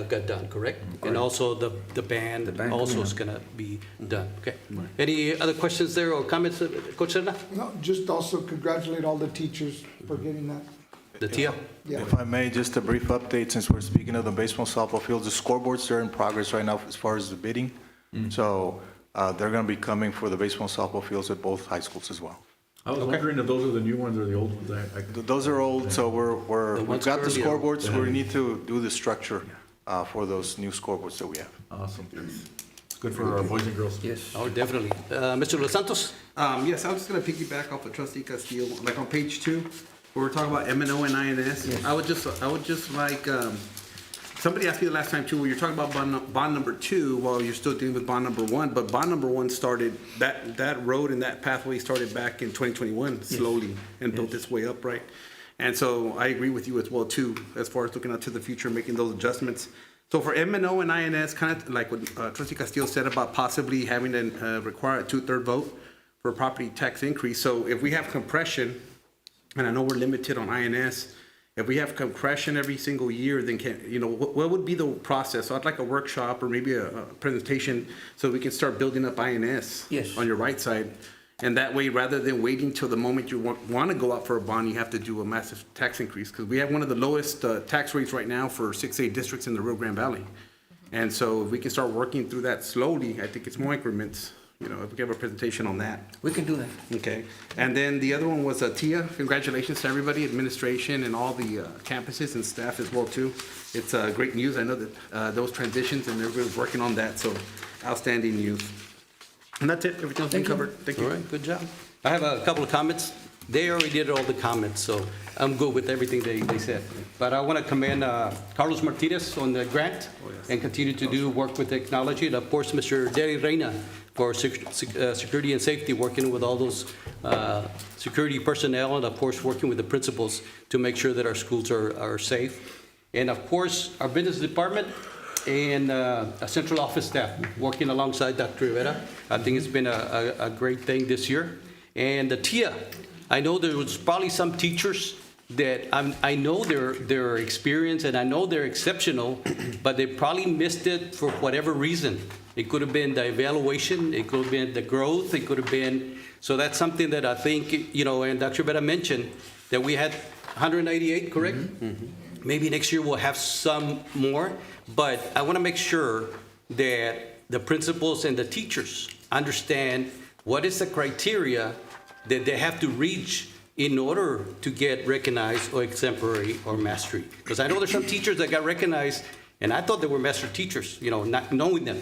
got done, correct? And also the band also is gonna be done, okay? Any other questions there or comments, Coach Serna? No, just also congratulate all the teachers for getting that. The TIA? Yeah. If I may, just a brief update, since we're speaking of the baseball and softball fields, the scoreboards are in progress right now as far as the bidding. So they're going to be coming for the baseball and softball fields at both high schools as well. I was wondering if those are the new ones or the old ones. Those are old, so we've ones got the earlier. scoreboards, we need to do the structure for those new scoreboards that we have. Awesome. It's good for our boys and girls. Yes. Oh, definitely. Mr. Los Santos? Yes, I was just gonna piggyback off of Trustee Castillo, like on page 2, where we're talking about M&O and INS. Yes. I would just like, somebody asked me the last time too, where you're talking about bond number 2, while you're still dealing with bond number 1, but bond number 1 started, that road and that pathway started back in 2021 slowly and built its way up, right? And so I agree with you as well too, as far as looking out to the future, making those adjustments. So for M&O and INS, kind of like what Trustee Castillo said about possibly having to require a 2/3 vote for a property tax increase. So if we have compression, and I know we're limited on INS, if we have compression every single year, then what would be the process? So I'd like a workshop or maybe a presentation so we can start building up INS Yes. on your right side. And that way, rather than waiting till the moment you want to go out for a bond, you have to do a massive tax increase. Because we have one of the lowest tax rates right now for 6A districts in the Rio Grande Valley. And so if we can start working through that slowly, I think it's more increments, if we have a presentation on that. We can do that. Okay. And then the other one was TIA. Congratulations to everybody, administration and all the campuses and staff as well too. It's great news. I know that those transitions and everybody's working on that, so outstanding news. And that's it. Everything's been covered. Thank you. All right, good job. I have a couple of comments. They already did all the comments, so I'm good with everything they said. But I want to commend Carlos Martinez on the grant and continue to do work with technology. And of course, Mr. Derry Reina for security and safety, working with all those security personnel, and of course, working with the principals to make sure that our schools are safe. And of course, our business department and a central office staff working alongside Dr. Rivera. I think it's been a great thing this year. And the TIA, I know there was probably some teachers that I know they're experienced and I know they're exceptional, but they probably missed it for whatever reason. It could have been the evaluation, it could have been the growth, it could have been, so that's something that I think, and Dr. Rivera mentioned that we had 198, correct? Mm-hmm. Maybe next year we'll have some more, but I want to make sure that the principals and the teachers understand what is the criteria that they have to reach in order to get recognized or exemplary or mastery. Because I know there's some teachers that got recognized, and I thought they were master teachers, not knowing them.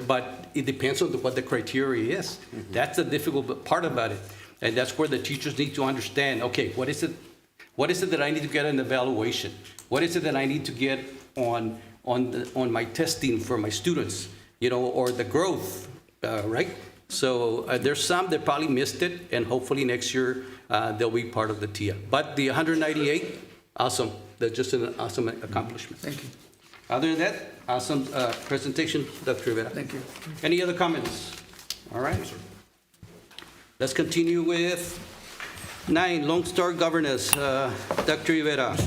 But it depends on what the criteria is. Mm-hmm. That's the difficult part about it. And that's where the teachers need to understand, okay, what is it that I need to get in evaluation? What is it that I need to get on my testing for my students, or the growth, right? So there's some that probably missed it, and hopefully next year they'll be part of the TIA. But the 198, awesome. That's just an awesome accomplishment. Thank you. Other than that, awesome presentation, Dr. Rivera. Thank you. Any other comments? All right. Let's continue with 9, Lone Star Governance. Dr. Rivera.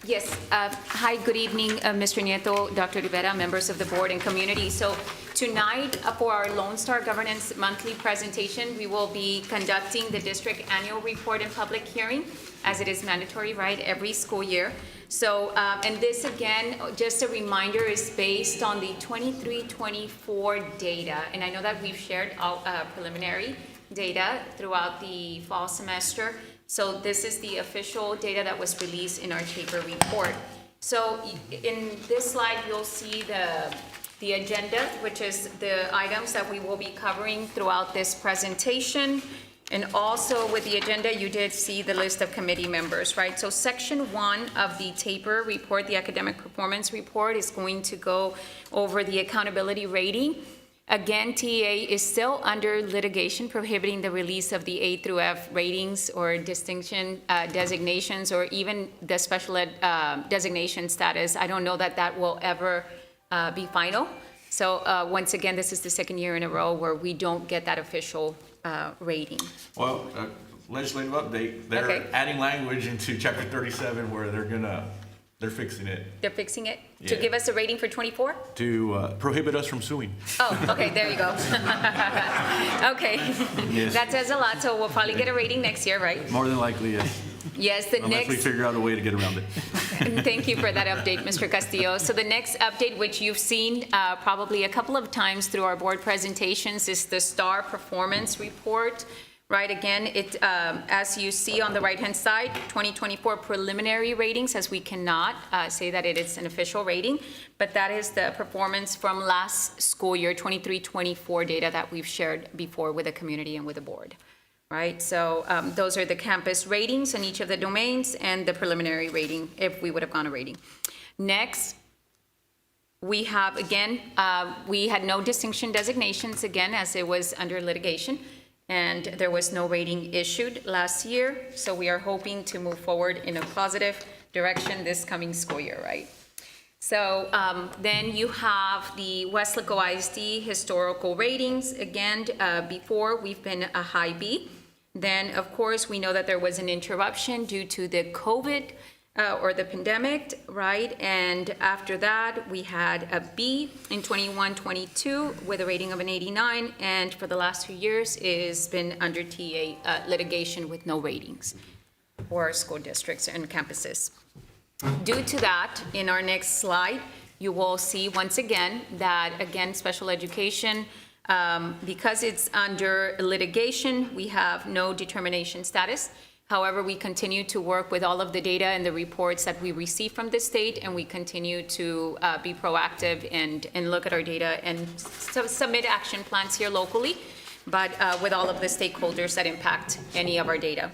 Yes. Hi, good evening, Mr. Nieto, Dr. Rivera, members of the board and community. So tonight, for our Lone Star Governance monthly presentation, we will be conducting the district annual report and public hearing, as it is mandatory, right, every school year. So, and this again, just a reminder, is based on the 23-24 data. And I know that we've shared preliminary data throughout the fall semester. So this is the official data that was released in our taper report. So in this slide, you'll see the agenda, which is the items that we will be covering throughout this presentation. And also with the agenda, you did see the list of committee members, right? So section 1 of the TAPER report, the academic performance report, is going to go over the accountability rating. Again, TEA is still under litigation prohibiting the release of the A through F ratings or distinction designations, or even the special ed designation status. I don't know that that will ever be final. So once again, this is the second year in a row where we don't get that official rating. Well, legislative update, they're Okay. adding language into chapter 37 where they're fixing it They're fixing it to Yeah. give us a rating for 24? to prohibit us from suing. Oh, okay, there you go. Okay, Yes. that says a lot, so we'll probably get a rating next year, right? More than likely, yes. Yes, the Unless we next, figure out a way to get around it. thank you for that update, Mr. Castillo. So the next update, which you've seen probably a couple of times through our board presentations, is the STAR Performance Report. Right, again, as you see on the right-hand side, 2024 preliminary ratings, as we cannot say that it is an official rating, but that is the performance from last school year, 23-24 data that we've shared before with the community and with the board, right? So those are the campus ratings in each of the domains and the preliminary rating, if we would have gone a rating. Next, we have, again, we had no distinction designations, again, as it was under litigation. And there was no rating issued last year, so we are hoping to move forward in a positive direction this coming school year, right? So then you have the Weslaco ISD historical ratings. Again, before we've been a high B. Then, of course, we know that there was an interruption due to the COVID or the pandemic, right? And after that, we had a B in 21-22 with a rating of an 89, and for the last 2 years, it's been under TA litigation with no ratings for school districts and campuses. Due to that, in our next slide, you will see once again that, again, special education, because it's under litigation, we have no determination status. However, we continue to work with all of the data and the reports that we receive from the state, and we continue to be proactive and look at our data and submit action plans here locally, but with all of the stakeholders that impact any of our data.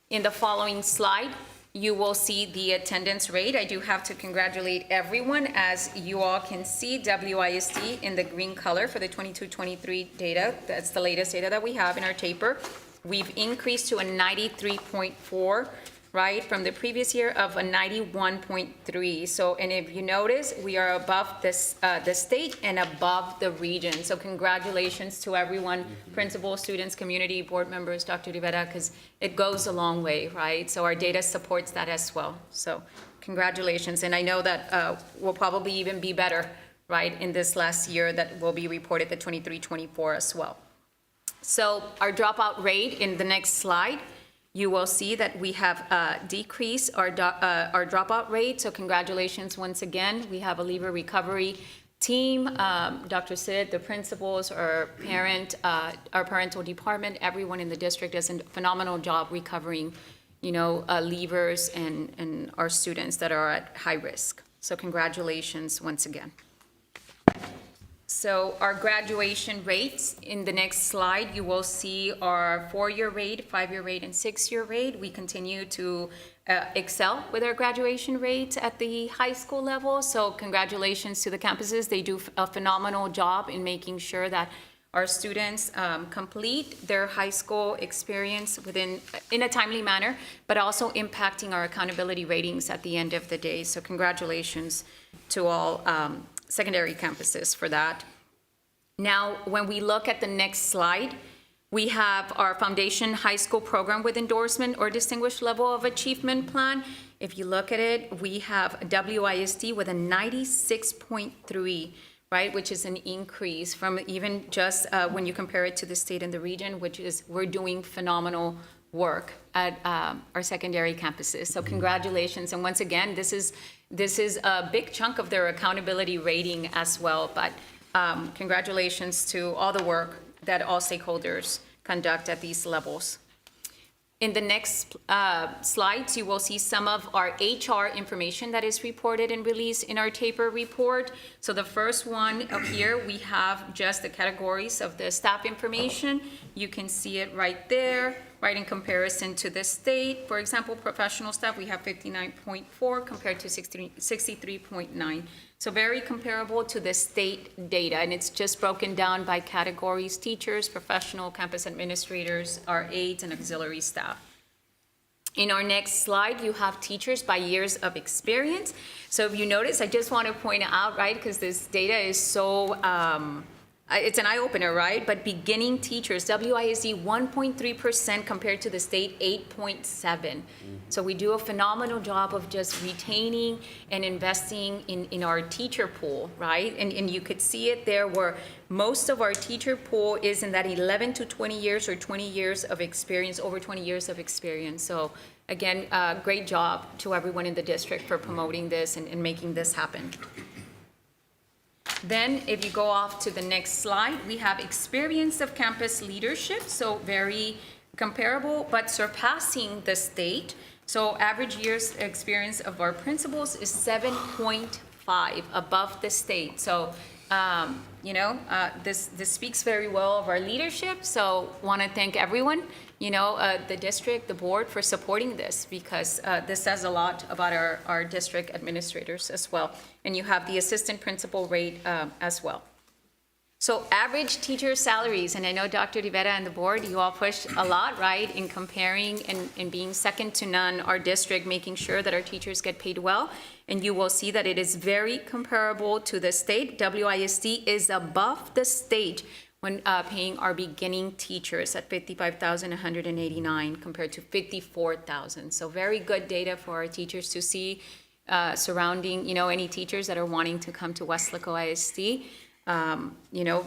In the following slide, you will see the attendance rate. I do have to congratulate everyone. As you all can see, WISD in the green color for the 22-23 data. That's the latest data that we have in our taper. We've increased to a 93.4, right, from the previous year of a 91.3. So, and if you notice, we are above this, the state and above the region. So congratulations to everyone, principals, students, community, board members, Dr. Rivera, because it goes a long way, right? So our data supports that as well. So congratulations. And I know that we'll probably even be better, right, in this last year that will be reported, the 23-24 as well. So our dropout rate in the next slide, you will see that we have decreased our dropout rate. So congratulations once again. We have a leaver recovery team, Dr. Sid, the principals, our parental department, everyone in the district does a phenomenal job recovering, you know, leavers and our students that are at high risk. So congratulations once again. So our graduation rates, in the next slide, you will see our 4-year rate, 5-year rate, and 6-year rate. We continue to excel with our graduation rates at the high school level. So congratulations to the campuses. They do a phenomenal job in making sure that our students complete their high school experience in a timely manner, but also impacting our accountability ratings at the end of the day. So congratulations to all secondary campuses for that. Now, when we look at the next slide, we have our foundation high school program with endorsement or distinguished level of achievement plan. If you look at it, we have WISD with a 96.3, right, which is an increase from even just when you compare it to the state and the region, which is we're doing phenomenal work at our secondary campuses. So congratulations. And once again, this is a big chunk of their accountability rating as well. But congratulations to all the work that all stakeholders conduct at these levels. In the next slides, you will see some of our HR information that is reported and released in our taper report. So the first one up here, we have just the categories of the staff information. You can see it right there, right, in comparison to the state. For example, professional staff, we have 59.4 compared to 63.9. So very comparable to the state data, and it's just broken down by categories: teachers, professional, campus administrators, our aides, and auxiliary staff. In our next slide, you have teachers by years of experience. So if you notice, I just want to point out, right, because this data is so, it's an eye-opener, right? But beginning teachers, WISD 1.3% compared to the state 8.7. So we do a phenomenal job of just retaining and investing in our teacher pool, right? And you could see it there where most of our teacher pool is in that 11 to 20 years or 20 years of experience, over 20 years of experience. So again, great job to everyone in the district for promoting this and making this happen. Then if you go off to the next slide, we have experience of campus leadership. So very comparable, but surpassing the state. So average years experience of our principals is 7.5 above the state. So, this speaks very well of our leadership. So want to thank everyone, the district, the board for supporting this, because this says a lot about our district administrators as well. And you have the assistant principal rate as well. So average teacher salaries, and I know Dr. Rivera and the board, you all pushed a lot, right, in comparing and being second to none our district, making sure that our teachers get paid well. And you will see that it is very comparable to the state. WISD is above the state when paying our beginning teachers at $55,189 compared to $54,000. So very good data for our teachers to see surrounding, any teachers that are wanting to come to Weslaco ISD.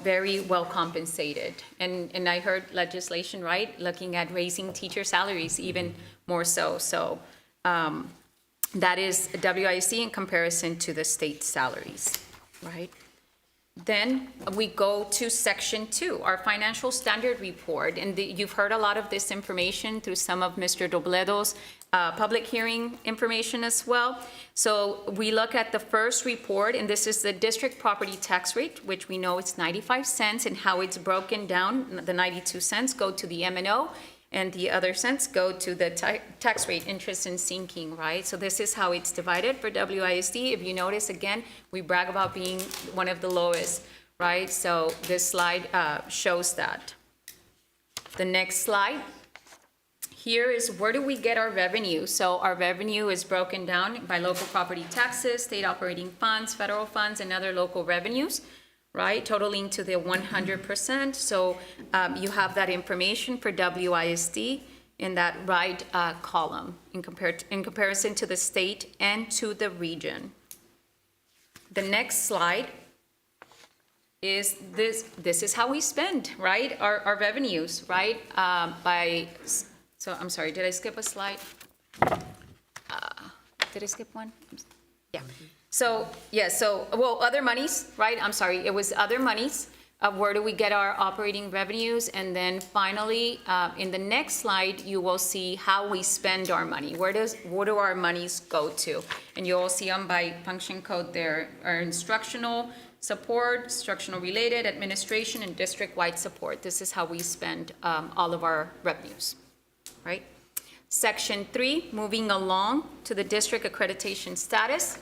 Very well compensated. And I heard legislation, right, looking at raising teacher salaries even more so. So that is WISD in comparison to the state salaries, right? Then we go to section 2, our financial standard report. And you've heard a lot of this information through some of Mr. Dobledo's public hearing information as well. So we look at the first report, and this is the district property tax rate, which we know it's 95 cents, and how it's broken down. The 92 cents go to the M&O, and the other cents go to the tax rate, interest and sinking, right? So this is how it's divided for WISD. If you notice, again, we brag about being one of the lowest, right? So this slide shows that. The next slide. Here is where do we get our revenue? So our revenue is broken down by local property taxes, state operating funds, federal funds, and other local revenues, right? Totaling to the 100%. So you have that information for WISD in that right column in comparison to the state and to the region. The next slide is this is how we spend, right? Our revenues, right? So I'm sorry, did I skip a slide? Did I skip one? Yeah. So, other monies, right? I'm sorry, it was other monies. Where do we get our operating revenues? And then finally, in the next slide, you will see how we spend our money. What do our monies go to? And you will see them by function code there. Our instructional support, instructional related, administration, and district-wide support. This is how we spend all of our revenues. Right? Section 3, moving along to the district accreditation status.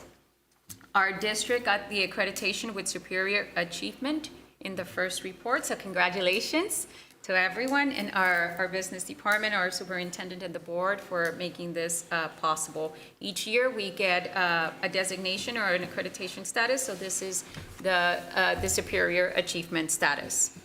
Our district got the accreditation with superior achievement in the first report, so congratulations to everyone in our business department, our superintendent and the board for making this possible. Each year we get a designation or an accreditation status, so this is the superior achievement status.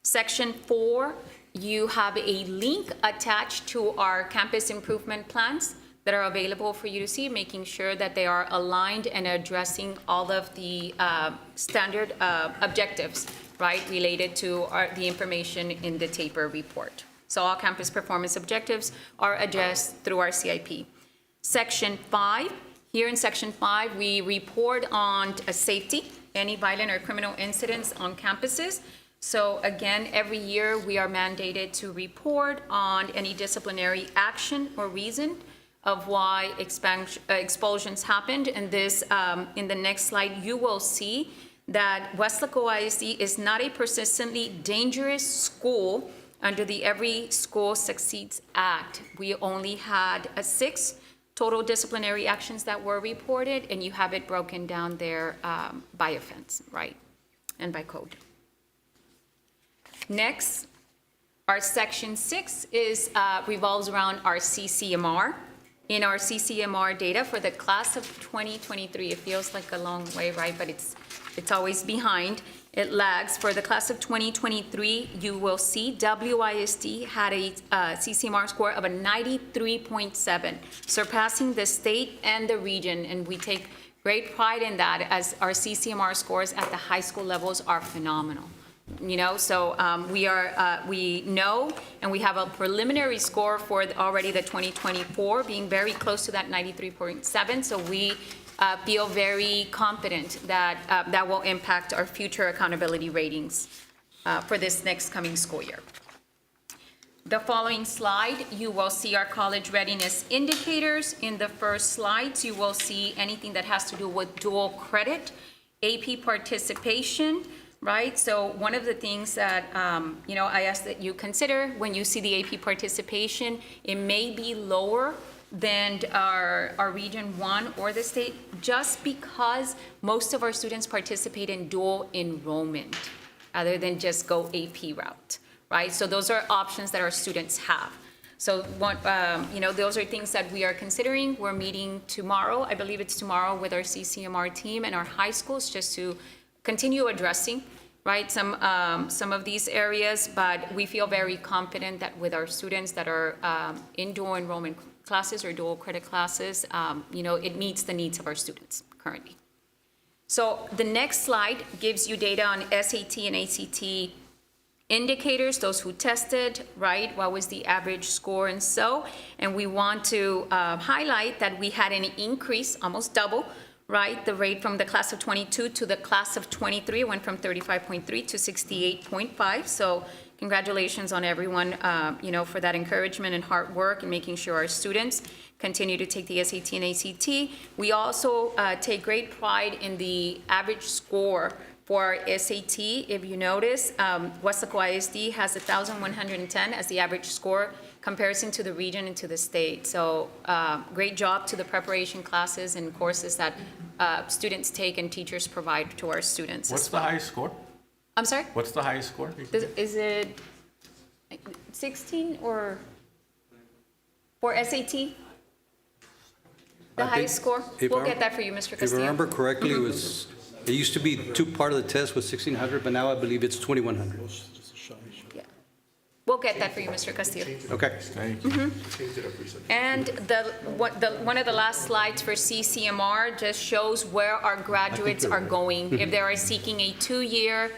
Section 4, you have a link attached to our campus improvement plans that are available for you to see, making sure that they are aligned and addressing all of the standard objectives, right, related to the information in the taper report. So all campus performance objectives are addressed through our CIP. Section 5, here in Section 5, we report on safety, any violent or criminal incidents on campuses. So again, every year, we are mandated to report on any disciplinary action or reason of why expulsions happened. And this, in the next slide, you will see that Weslaco ISD is not a persistently dangerous school under the Every School Succeeds Act. We only had 6 total disciplinary actions that were reported, and you have it broken down there by offense, right, and by code. Next, our section 6 revolves around our CCMR. In our CCMR data for the class of 2023, it feels like a long way, right? But it's always behind. It lags. For the class of 2023, you will see WISD had a CCMR score of a 93.7, surpassing the state and the region. And we take great pride in that, as our CCMR scores at the high school levels are phenomenal. You know, so we know, and we have a preliminary score for already the 2024 being very close to that 93.7. So we feel very confident that that will impact our future accountability ratings for this next coming school year. The following slide, you will see our college readiness indicators. In the first slides, you will see anything that has to do with dual credit, AP participation, right? So one of the things that, I ask that you consider when you see the AP participation, it may be lower than our Region 1 or the state, just because most of our students participate in dual enrollment, other than just go AP route, right? So those are options that our students have. So those are things that we are considering. We're meeting tomorrow, I believe it's tomorrow, with our CCMR team and our high schools, just to continue addressing, right, some of these areas, but we feel very confident that with our students that are in dual enrollment classes or dual credit classes, it meets the needs of our students currently. So the next slide gives you data on SAT and ACT indicators, those who tested, right, what was the average score and so, and we want to highlight that we had an increase, almost double, right? The rate from the class of 22 to the class of 23 went from 35.3 to 68.5. So congratulations on everyone, for that encouragement and hard work and making sure our students continue to take the SAT and ACT. We also take great pride in the average score for our SAT. If you notice, Weslaco ISD has 1,110 as the average score, comparison to the region and to the state. So great job to the preparation classes and courses that students take and teachers provide to our students. What's the highest score? I'm sorry? What's the highest score? Is it 16 or for SAT? The highest score? We'll get that for you, Mr. Castillo. If I remember correctly, it used to be part of the test was 1,600, but now I believe it's 2,100. Yeah. We'll get that for you, Mr. Castillo. Okay. Thank you. And one of the last slides for CCMR just shows where our graduates are going. If they are seeking a 2-year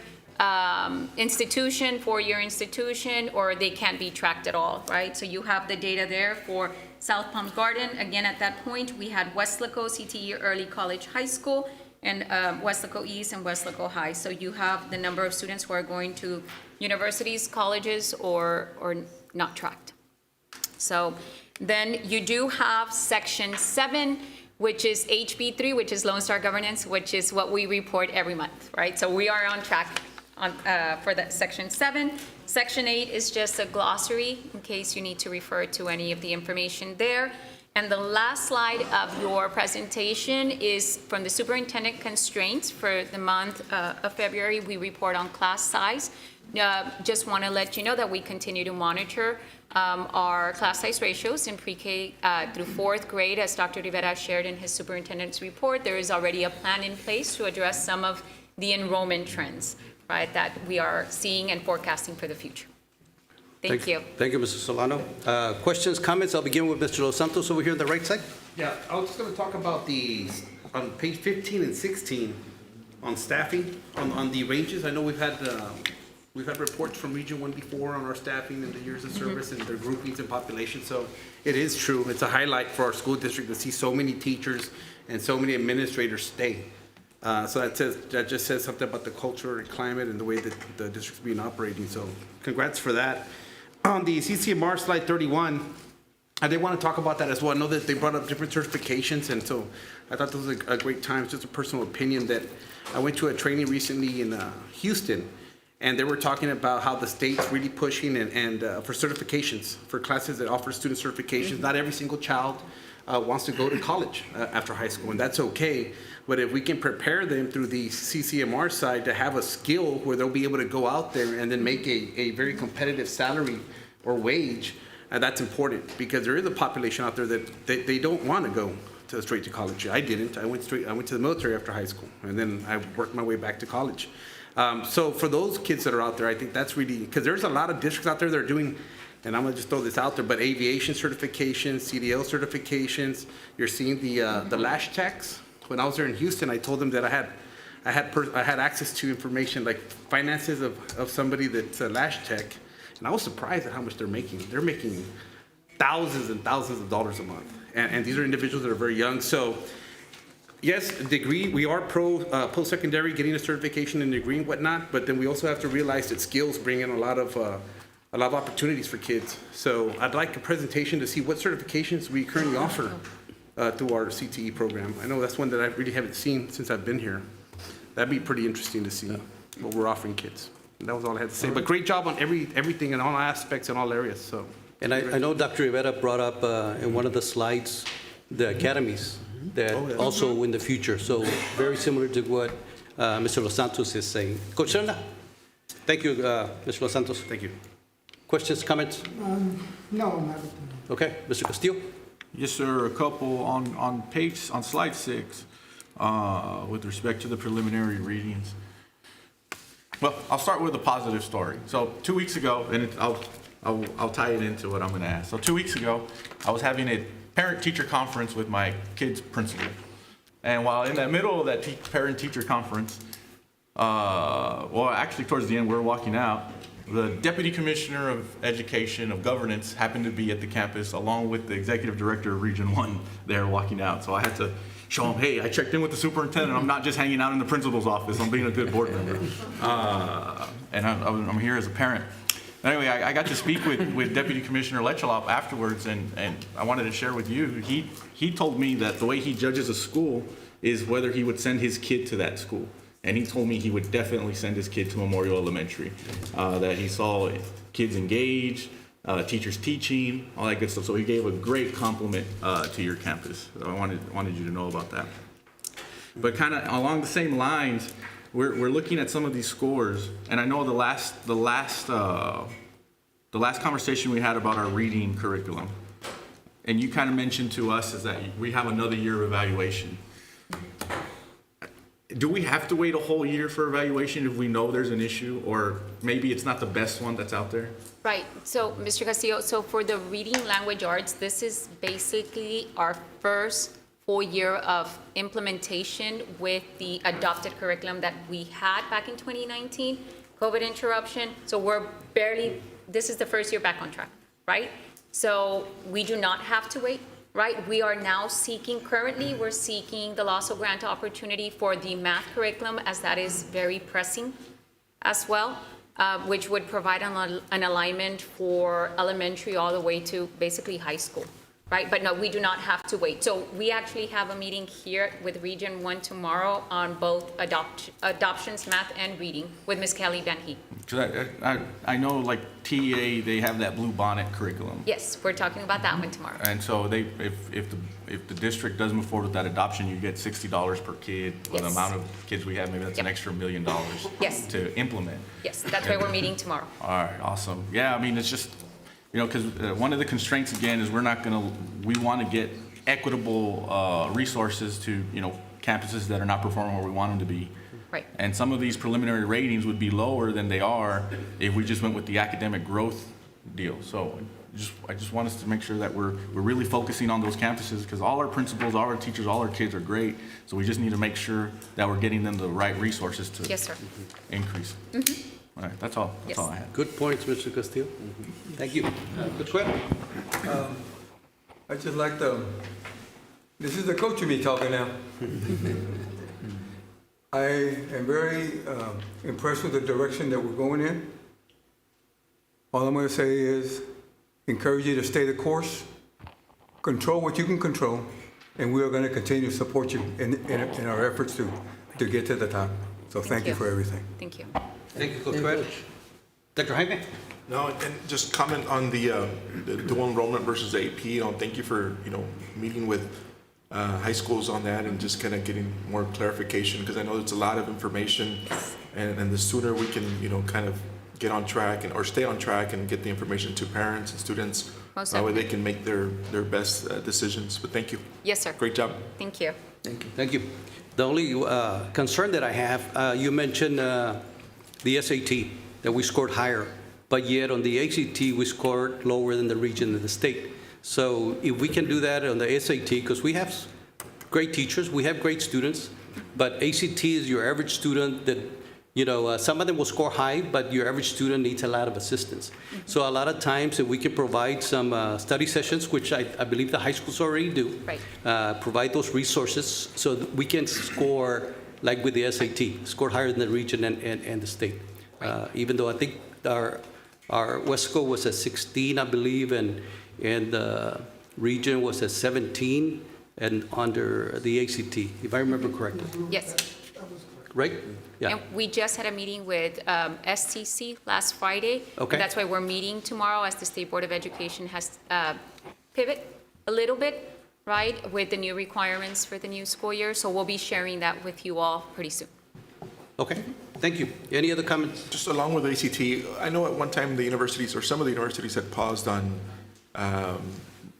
institution, 4-year institution, or they can't be tracked at all, right? So you have the data there for South Palms Garden. Again, at that point, we had Weslaco, CTE Early College High School, and Weslaco East and Weslaco High. So you have the number of students who are going to universities, colleges, or not tracked. So then you do have Section 7, which is HB3, which is Lone Star Governance, which is what we report every month, right? So we are on track for that Section 7. Section 8 is just a glossary in case you need to refer to any of the information there. And the last slide of your presentation is from the superintendent constraints for the month of February. We report on class size. Just want to let you know that we continue to monitor our class size ratios in pre-K through 4th grade. As Dr. Rivera shared in his superintendent's report, there is already a plan in place to address some of the enrollment trends, right, that we are seeing and forecasting for the future. Thank you. Thank you, Mr. Solano. Questions, comments? I'll begin with Mr. Los Santos over here on the right side. Yeah, I was just going to talk about on page 15 and 16, on staffing, on the ranges. I know we've had reports from Region 1 before on our staffing and the years of service and their groupings and population. So it is true. It's a highlight for our school district to see so many teachers and so many administrators stay. So that just says something about the culture and climate and the way that the district's been operating. So congrats for that. On the CCMR slide 31, I did want to talk about that as well. I know that they brought up different certifications, and so I thought this was a great time. It's just a personal opinion that I went to a training recently in Houston, and they were talking about how the state's really pushing and for certifications, for classes that offer student certifications. Not every single child wants to go to college after high school, and that's okay. But if we can prepare them through the CCMR side to have a skill where they'll be able to go out there and then make a very competitive salary or wage, that's important, because there is a population out there that they don't want to go straight to college. I didn't. I went to the military after high school, and then I worked my way back to college. So for those kids that are out there, I think that's really, because there's a lot of districts out there that are doing, and I'm gonna just throw this out there, but aviation certifications, CDL certifications. You're seeing the lash techs. When I was there in Houston, I told them that I had access to information like finances of somebody that's a lash tech, and I was surprised at how much they're making. They're making thousands and thousands of dollars a month, and these are individuals that are very young. So yes, degree, we are pro post-secondary, getting a certification and degree and whatnot, but then we also have to realize that skills bring in a lot of opportunities for kids. So I'd like a presentation to see what certifications we currently offer through our CTE program. I know that's one that I really haven't seen since I've been here. That'd be pretty interesting to see what we're offering kids. And that was all I had to say. But great job on everything in all aspects and all areas. So. And I know Dr. Rivera brought up in one of the slides the academies that also in the future. So very similar to what Mr. Los Santos is saying. Coach Serna? Thank you, Mr. Los Santos. Thank you. Questions, comments? No, not. Okay, Mr. Castillo? Yes, sir. A couple on slide 6, with respect to the preliminary readings. Well, I'll start with a positive story. So 2 weeks ago, and I'll tie it into what I'm going to ask. So 2 weeks ago, I was having a parent-teacher conference with my kid's principal. And while in the middle of that parent-teacher conference, well, actually towards the end, we were walking out, the Deputy Commissioner of Education of Governance happened to be at the campus along with the Executive Director of Region 1 there walking out. So I had to show him, hey, I checked in with the superintendent. I'm not just hanging out in the principal's office. I'm being a good board member. And I'm here as a parent. Anyway, I got to speak with Deputy Commissioner Lechalop afterwards, and I wanted to share with you. He told me that the way he judges a school is whether he would send his kid to that school. And he told me he would definitely send his kid to Memorial Elementary, that he saw kids engaged, teachers teaching, all that good stuff. So he gave a great compliment to your campus. So I wanted you to know about that. But kind of along the same lines, we're looking at some of these scores, and I know the last conversation we had about our reading curriculum, and you kind of mentioned to us is that we have another year of evaluation. Do we have to wait a whole year for evaluation if we know there's an issue, or maybe it's not the best one that's out there? Right. So, Mr. Castillo, so for the reading language arts, this is basically our first full year of implementation with the adopted curriculum that we had back in 2019, COVID interruption. So this is the first year back on track, right? So we do not have to wait. Right, we are now currently we're seeking the LASSO grant opportunity for the math curriculum, as that is very pressing as well, which would provide an alignment for elementary all the way to basically high school, right? But no, we do not have to wait. So we actually have a meeting here with Region 1 tomorrow on both adoptions, math and reading with Ms. Kelly Van Heek. Because I know like TEA, they have that blue bonnet curriculum. Yes, we're talking about that one tomorrow. And so if the district does move forward with that adoption, you get $60 per kid. With the amount of kids we have, maybe that's an extra $1 million to implement. Yes, that's why we're meeting tomorrow. All right, awesome. Yeah, I mean, it's just, because one of the constraints again is we want to get equitable resources to, campuses that are not performing where we want them to be. Right. And some of these preliminary ratings would be lower than they are if we just went with the academic growth deal. So I just want us to make sure that we're really focusing on those campuses, because all our principals, all our teachers, all our kids are great. So we just need to make sure that we're getting them the right resources to increase. All right, that's all. That's all I had. Good points, Mr. Castillo. Thank you. Good question. I just like this is the coach of me talking now. I am very impressed with the direction that we're going in. All I'm going to say is encourage you to stay the course, control what you can control, and we are going to continue to support you in our efforts to get to the top. So thank you for everything. Thank you. Thank you, Coach Cueto. Dr. Jaime? No, and just comment on the dual enrollment versus AP. Thank you for, meeting with high schools on that and just kind of getting more clarification, because I know it's a lot of information, and the sooner we can, kind of get on track or stay on track and get the information to parents and students, Most that way they definitely. can make their best decisions. But thank you. Yes, sir. Great job. Thank you. Thank you. The only concern that I have, you mentioned the SAT, that we scored higher, but yet on the ACT, we scored lower than the region and the state. So if we can do that on the SAT, because we have great teachers, we have great students, but ACT is your average student that, some of them will score high, but your average student needs a lot of assistance. So a lot of times, if we can provide some study sessions, which I believe the high schools already do, Right. provide those resources so that we can score, like with the SAT, score higher than the region and the state. Even though I think our Weslaco was at 16, I believe, and the region was at 17 and under the ACT, if I remember correctly. Yes. Right? Yeah. And we just had a meeting with STC last Friday. Okay. That's why we're meeting tomorrow, as the State Board of Education has pivot a little bit, right, with the new requirements for the new school year. So we'll be sharing that with you all pretty soon. Okay, thank you. Any other comments? Just along with ACT, I know at one time the universities, or some of the universities, had paused on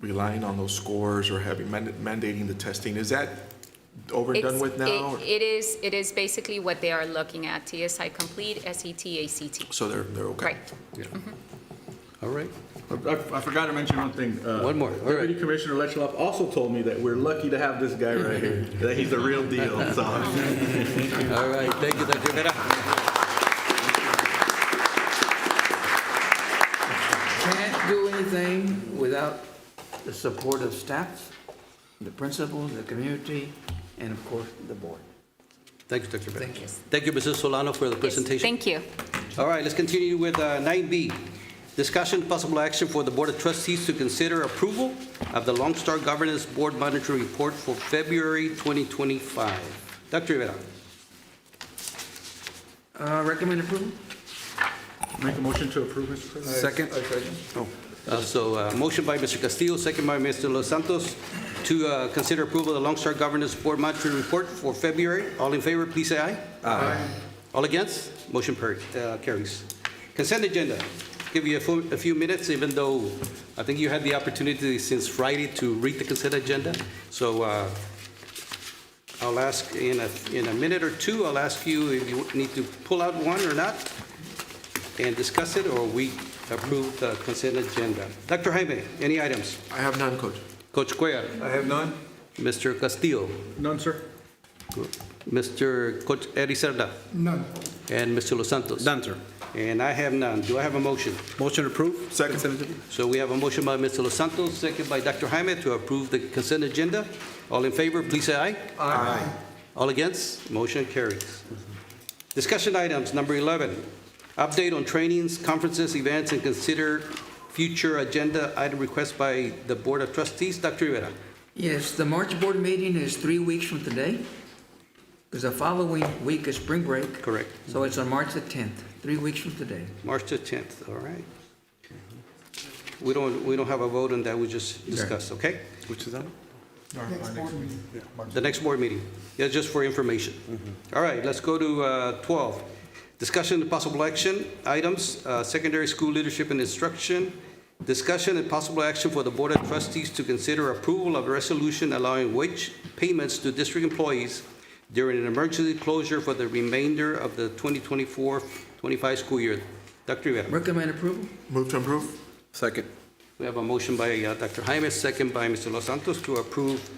relying on those scores or having mandating the testing. Is that over and done with now? It is basically what they are looking at, TSI complete, SET, ACT. So they're okay. Right. All right. I forgot to mention one thing. One more. All right. Deputy Commissioner Lechlop also told me that we're lucky to have this guy right here, that he's the real deal, so. All right, thank you, Dr. Rivera. Can't do anything without the support of staff, the principals, the community, and of course, the board. Thank you, Dr. Rivera. Thank you. Thank you, Mrs. Solano, for the presentation. Thank you. All right, let's continue with 9B. Discussion, possible action for the Board of Trustees to consider approval of the Lone Star Governance Board Monitoring Report for February 2025. Dr. Rivera. Recommend approval? Make a motion to approve, Mr. President. Second. Motion by Mr. Castillo, second by Mr. Los Santos, to consider approval of the Lone Star Governance Board Monitoring Report for February. All in favor, please say aye. Aye. All against? Motion carries. Consent agenda. Give you a few minutes, even though I think you had the opportunity since Friday to read the consent agenda. So I'll ask in a minute or two, I'll ask you if you need to pull out one or not and discuss it, or we approve the consent agenda. Dr. Jaime, any items? I have none, Coach. Coach Cuellar? I have none. Mr. Castillo? None, sir. Mr. Coach Eddie Cerda? None. And Mr. Los Santos? Done, sir. And I have none. Do I have a motion? Motion approved. Second. So we have a motion by Mr. Los Santos, second by Dr. Jaime, to approve the consent agenda. All in favor, please say aye. Aye. All against? Motion carries. Discussion items, number 11. Update on trainings, conferences, events, and consider future agenda item request by the Board of Trustees. Dr. Rivera. Yes, the March board meeting is 3 weeks from today, because the following week is spring break. Correct. So it's on March the 10th, 3 weeks from today. March the 10th, all right. We don't have a vote on that, we just discussed, okay? Which is that? Next board meeting. The next board meeting. Yeah, just for information. All right, let's go to 12. Discussion and possible action items, secondary school leadership and instruction. Discussion and possible action for the Board of Trustees to consider approval of a resolution allowing wage payments to district employees during an emergency closure for the remainder of the 2024-25 school year. Dr. Rivera. Recommend approval? Move to approve. Second. We have a motion by Dr. Jaime, second by Mr. Los Santos to approve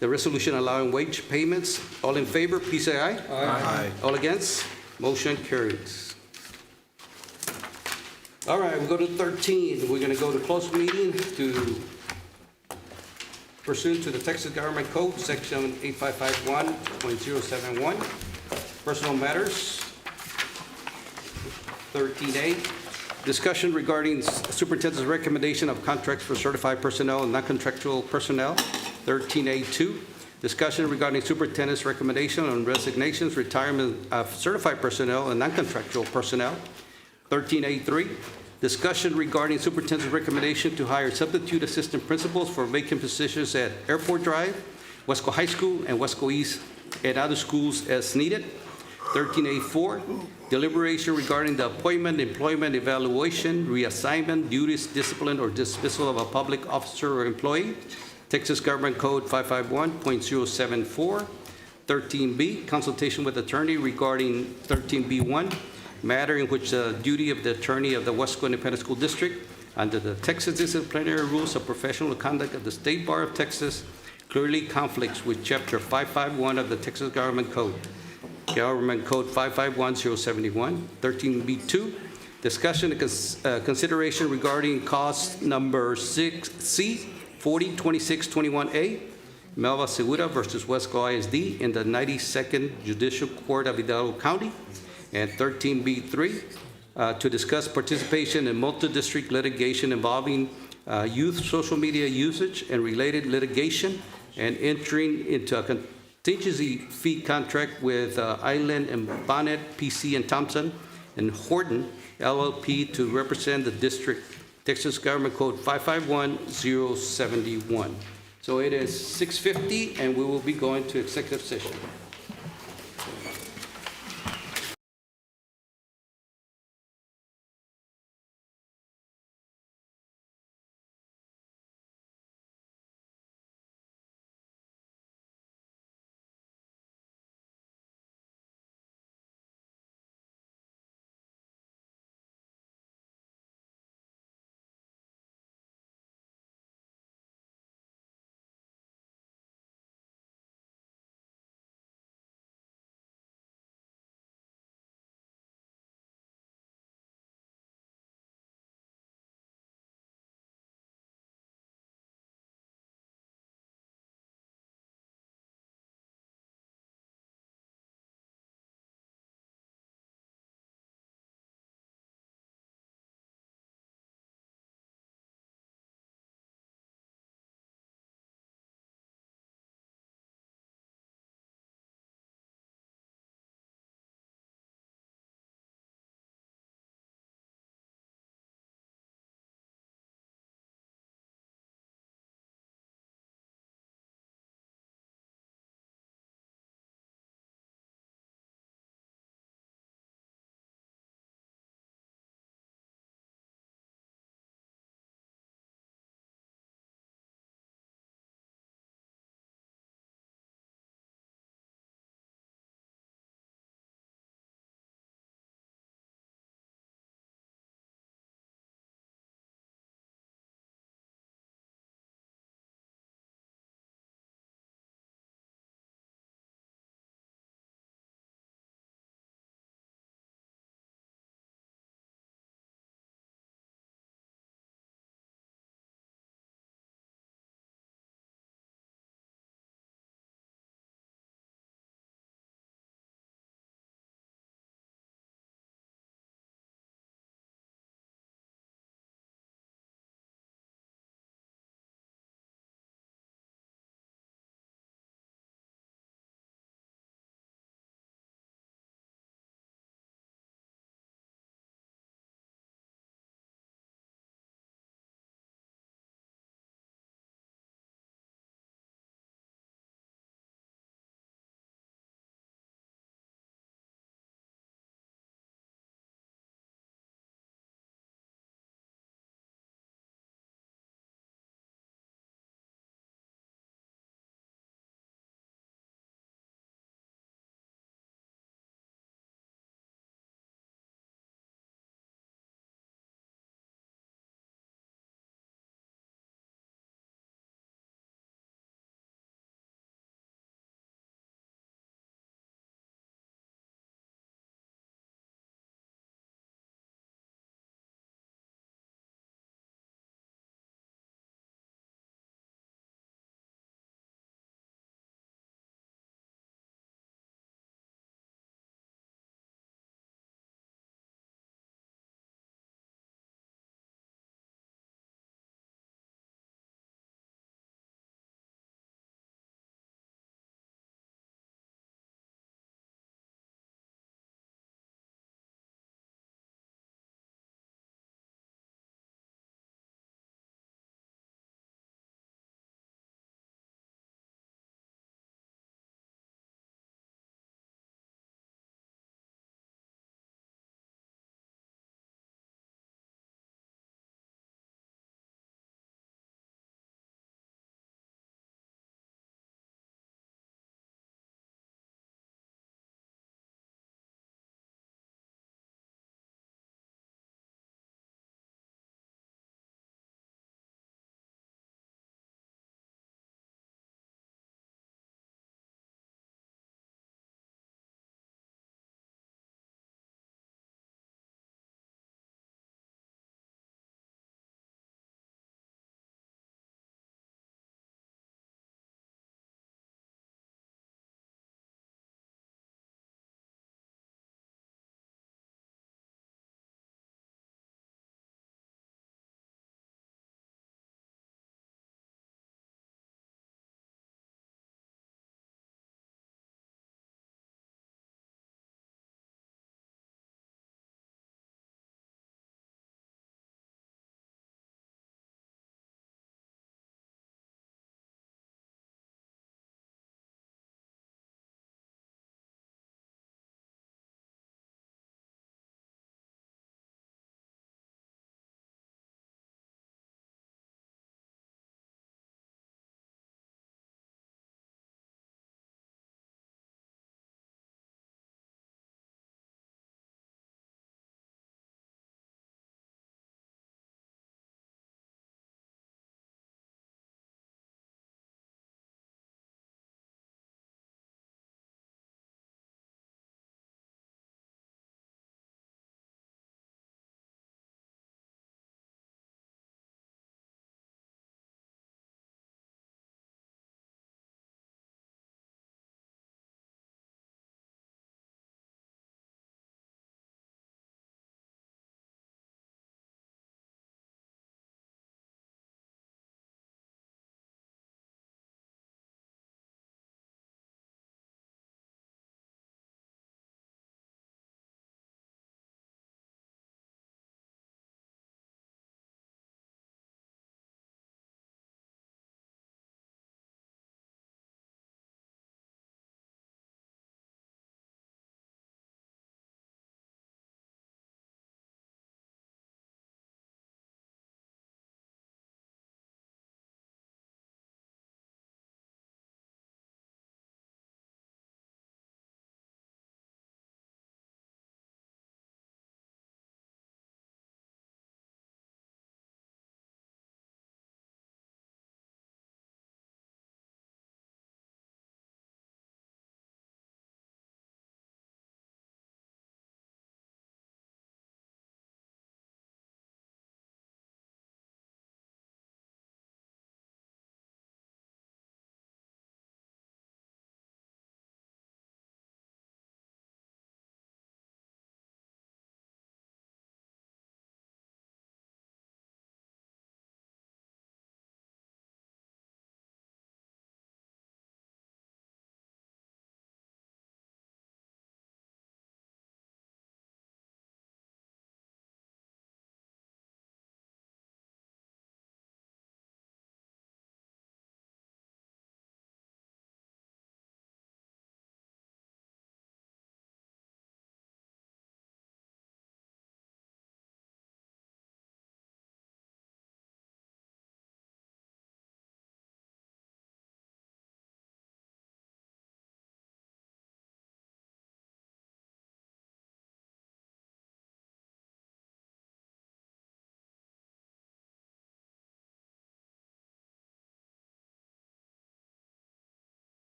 the resolution allowing wage payments. All in favor, please say aye. Aye. All against? Motion carries. All right, we go to 13. We're going to go to closed meeting to pursuant to the Texas Government Code, Section 8551.071. Personal matters. 13A, discussion regarding superintendent's recommendation of contracts for certified personnel and non-contractual personnel. 13A2, discussion regarding superintendent's recommendation on resignations, retirement of certified personnel and non-contractual personnel. 13A3, discussion regarding superintendent's recommendation to hire substitute assistant principals for vacant positions at Airport Drive, Wesco High School, and Wesco East, and other schools as needed. 13A4, deliberation regarding the appointment, employment, evaluation, reassignment, duties, discipline, or dismissal of a public officer or employee. Texas Government Code 551.074. 13B, consultation with attorney regarding 13B1, matter in which the duty of the attorney of the Wesco Independent School District under the Texas Disciplinary Rules of Professional Conduct of the State Bar of Texas clearly conflicts with Chapter 551 of the Texas Government Code. Government Code 551.071. 13B2, discussion and consideration regarding cost number 6C 402621A, Melva Segura versus Weslaco ISD in the 92nd Judicial Court of Hidalgo County. And 13B3, to discuss participation in multi-district litigation involving youth social media usage and related litigation, and entering into a contingency fee contract with Island and Bonnet, PC and Thompson, and Horton LLP to represent the district, Texas Government Code 551071. So it is 6:50, and we will be going to executive session.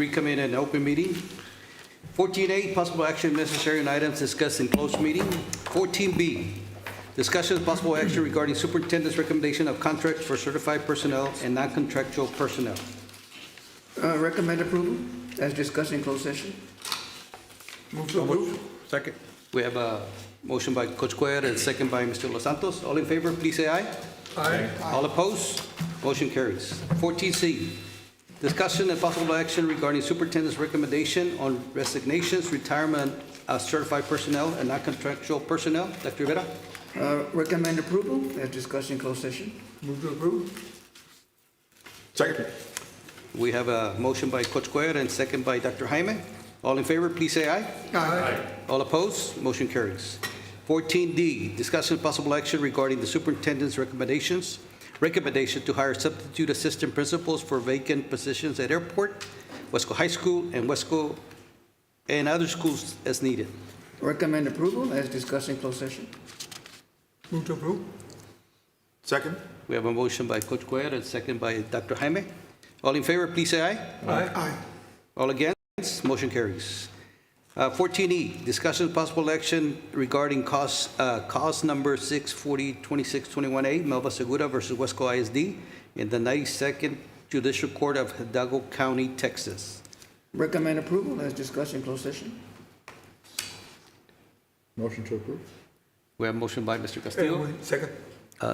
reconvene in open meeting. 14A, possible action necessary on items discussed in closed meeting. 14B, discussion of possible action regarding superintendent's recommendation of contracts for certified personnel and non-contractual personnel. Recommend approval as discussed in closed session. Move to approve. Second. We have a motion by Coach Cuellar and second by Mr. Los Santos. All in favor, please say aye. Aye. All opposed? Motion carries. 14C, discussion and possible action regarding superintendent's recommendation on resignations, retirement of certified personnel and non-contractual personnel. Dr. Rivera? Recommend approval as discussed in closed session. Move to approve. Second. We have a motion by Coach Cuellar and second by Dr. Jaime. All in favor, please say aye. Aye. All opposed? Motion carries. 14D, discussion and possible action regarding the superintendent's recommendation to hire substitute assistant principals for vacant positions at Airport, Wesco High School, and Wesco and other schools as needed. Recommend approval as discussed in closed session. Move to approve. Second. We have a motion by Coach Cuellar and second by Dr. Jaime. All in favor, please say aye. Aye. All against? Motion carries. 14E, discussion of possible action regarding cause number 640-2621A, Melba Segura versus Weslaco ISD in the 92nd Judicial Court of Hidalgo County, Texas. Recommend approval as discussed in closed session. Motion to approve. We have a motion by Mr. Castillo, Second.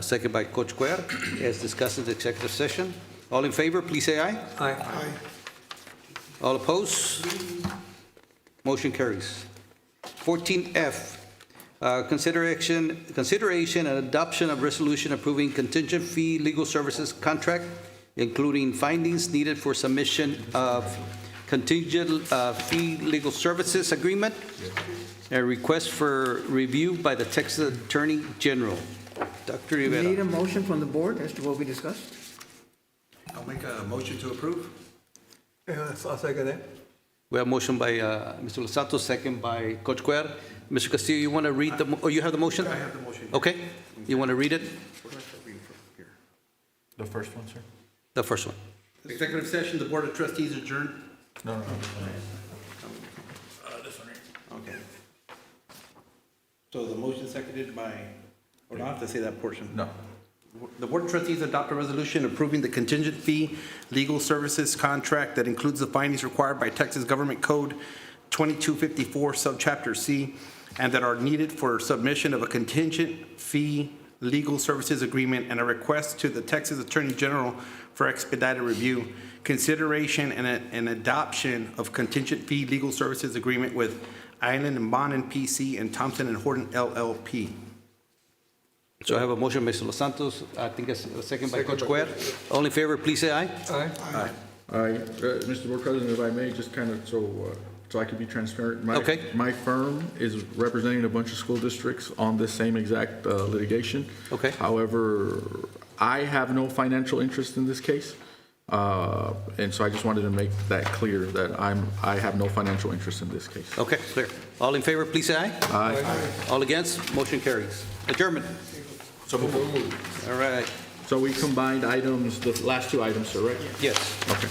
second by Coach Cuellar, as discussed in the executive session. All in favor, please say aye. Aye. All opposed? Motion carries. 14F, consideration and adoption of resolution approving contingent fee legal services contract, including findings needed for submission of contingent fee legal services agreement, a request for review by the Texas Attorney General. Dr. We Rivera. need a motion from the board as to what we discussed. I'll make a motion to approve. I'll second that. We have a motion by Mr. Los Santos, second by Coach Cuellar. Mr. Castillo, you want to read oh, you have the motion? I have the motion. Okay. You want to read it? Where do I start reading from here? The first one, sir? The first one. Executive session, the Board of Trustees adjourned. No. This one here. Okay. So the motion seconded by, or do I have to say that portion? No. The Board of Trustees adopt a resolution approving the contingent fee legal services contract that includes the findings required by Texas Government Code 2254, Subchapter C, and that are needed for submission of a contingent fee legal services agreement and a request to the Texas Attorney General for expedited review, consideration and adoption of contingent fee legal services agreement with Island and Bonin PC and Thompson and Horton LLP. So I have a motion by Mr. Los Santos, I think it's a second by Coach Cuellar. All in favor, please say aye. Aye. Mr. Board President, if I may, just kind of so I can be transparent. Okay. My firm is representing a bunch of school districts on this same exact litigation. Okay. However, I have no financial interest in this case. And so I just wanted to make that clear that I have no financial interest in this case. Okay, clear. All in favor, please say aye. Aye. All against, motion carries. Adjournment. So moved. All right. So we combined items, the last two items, sir, right? Yes. Okay.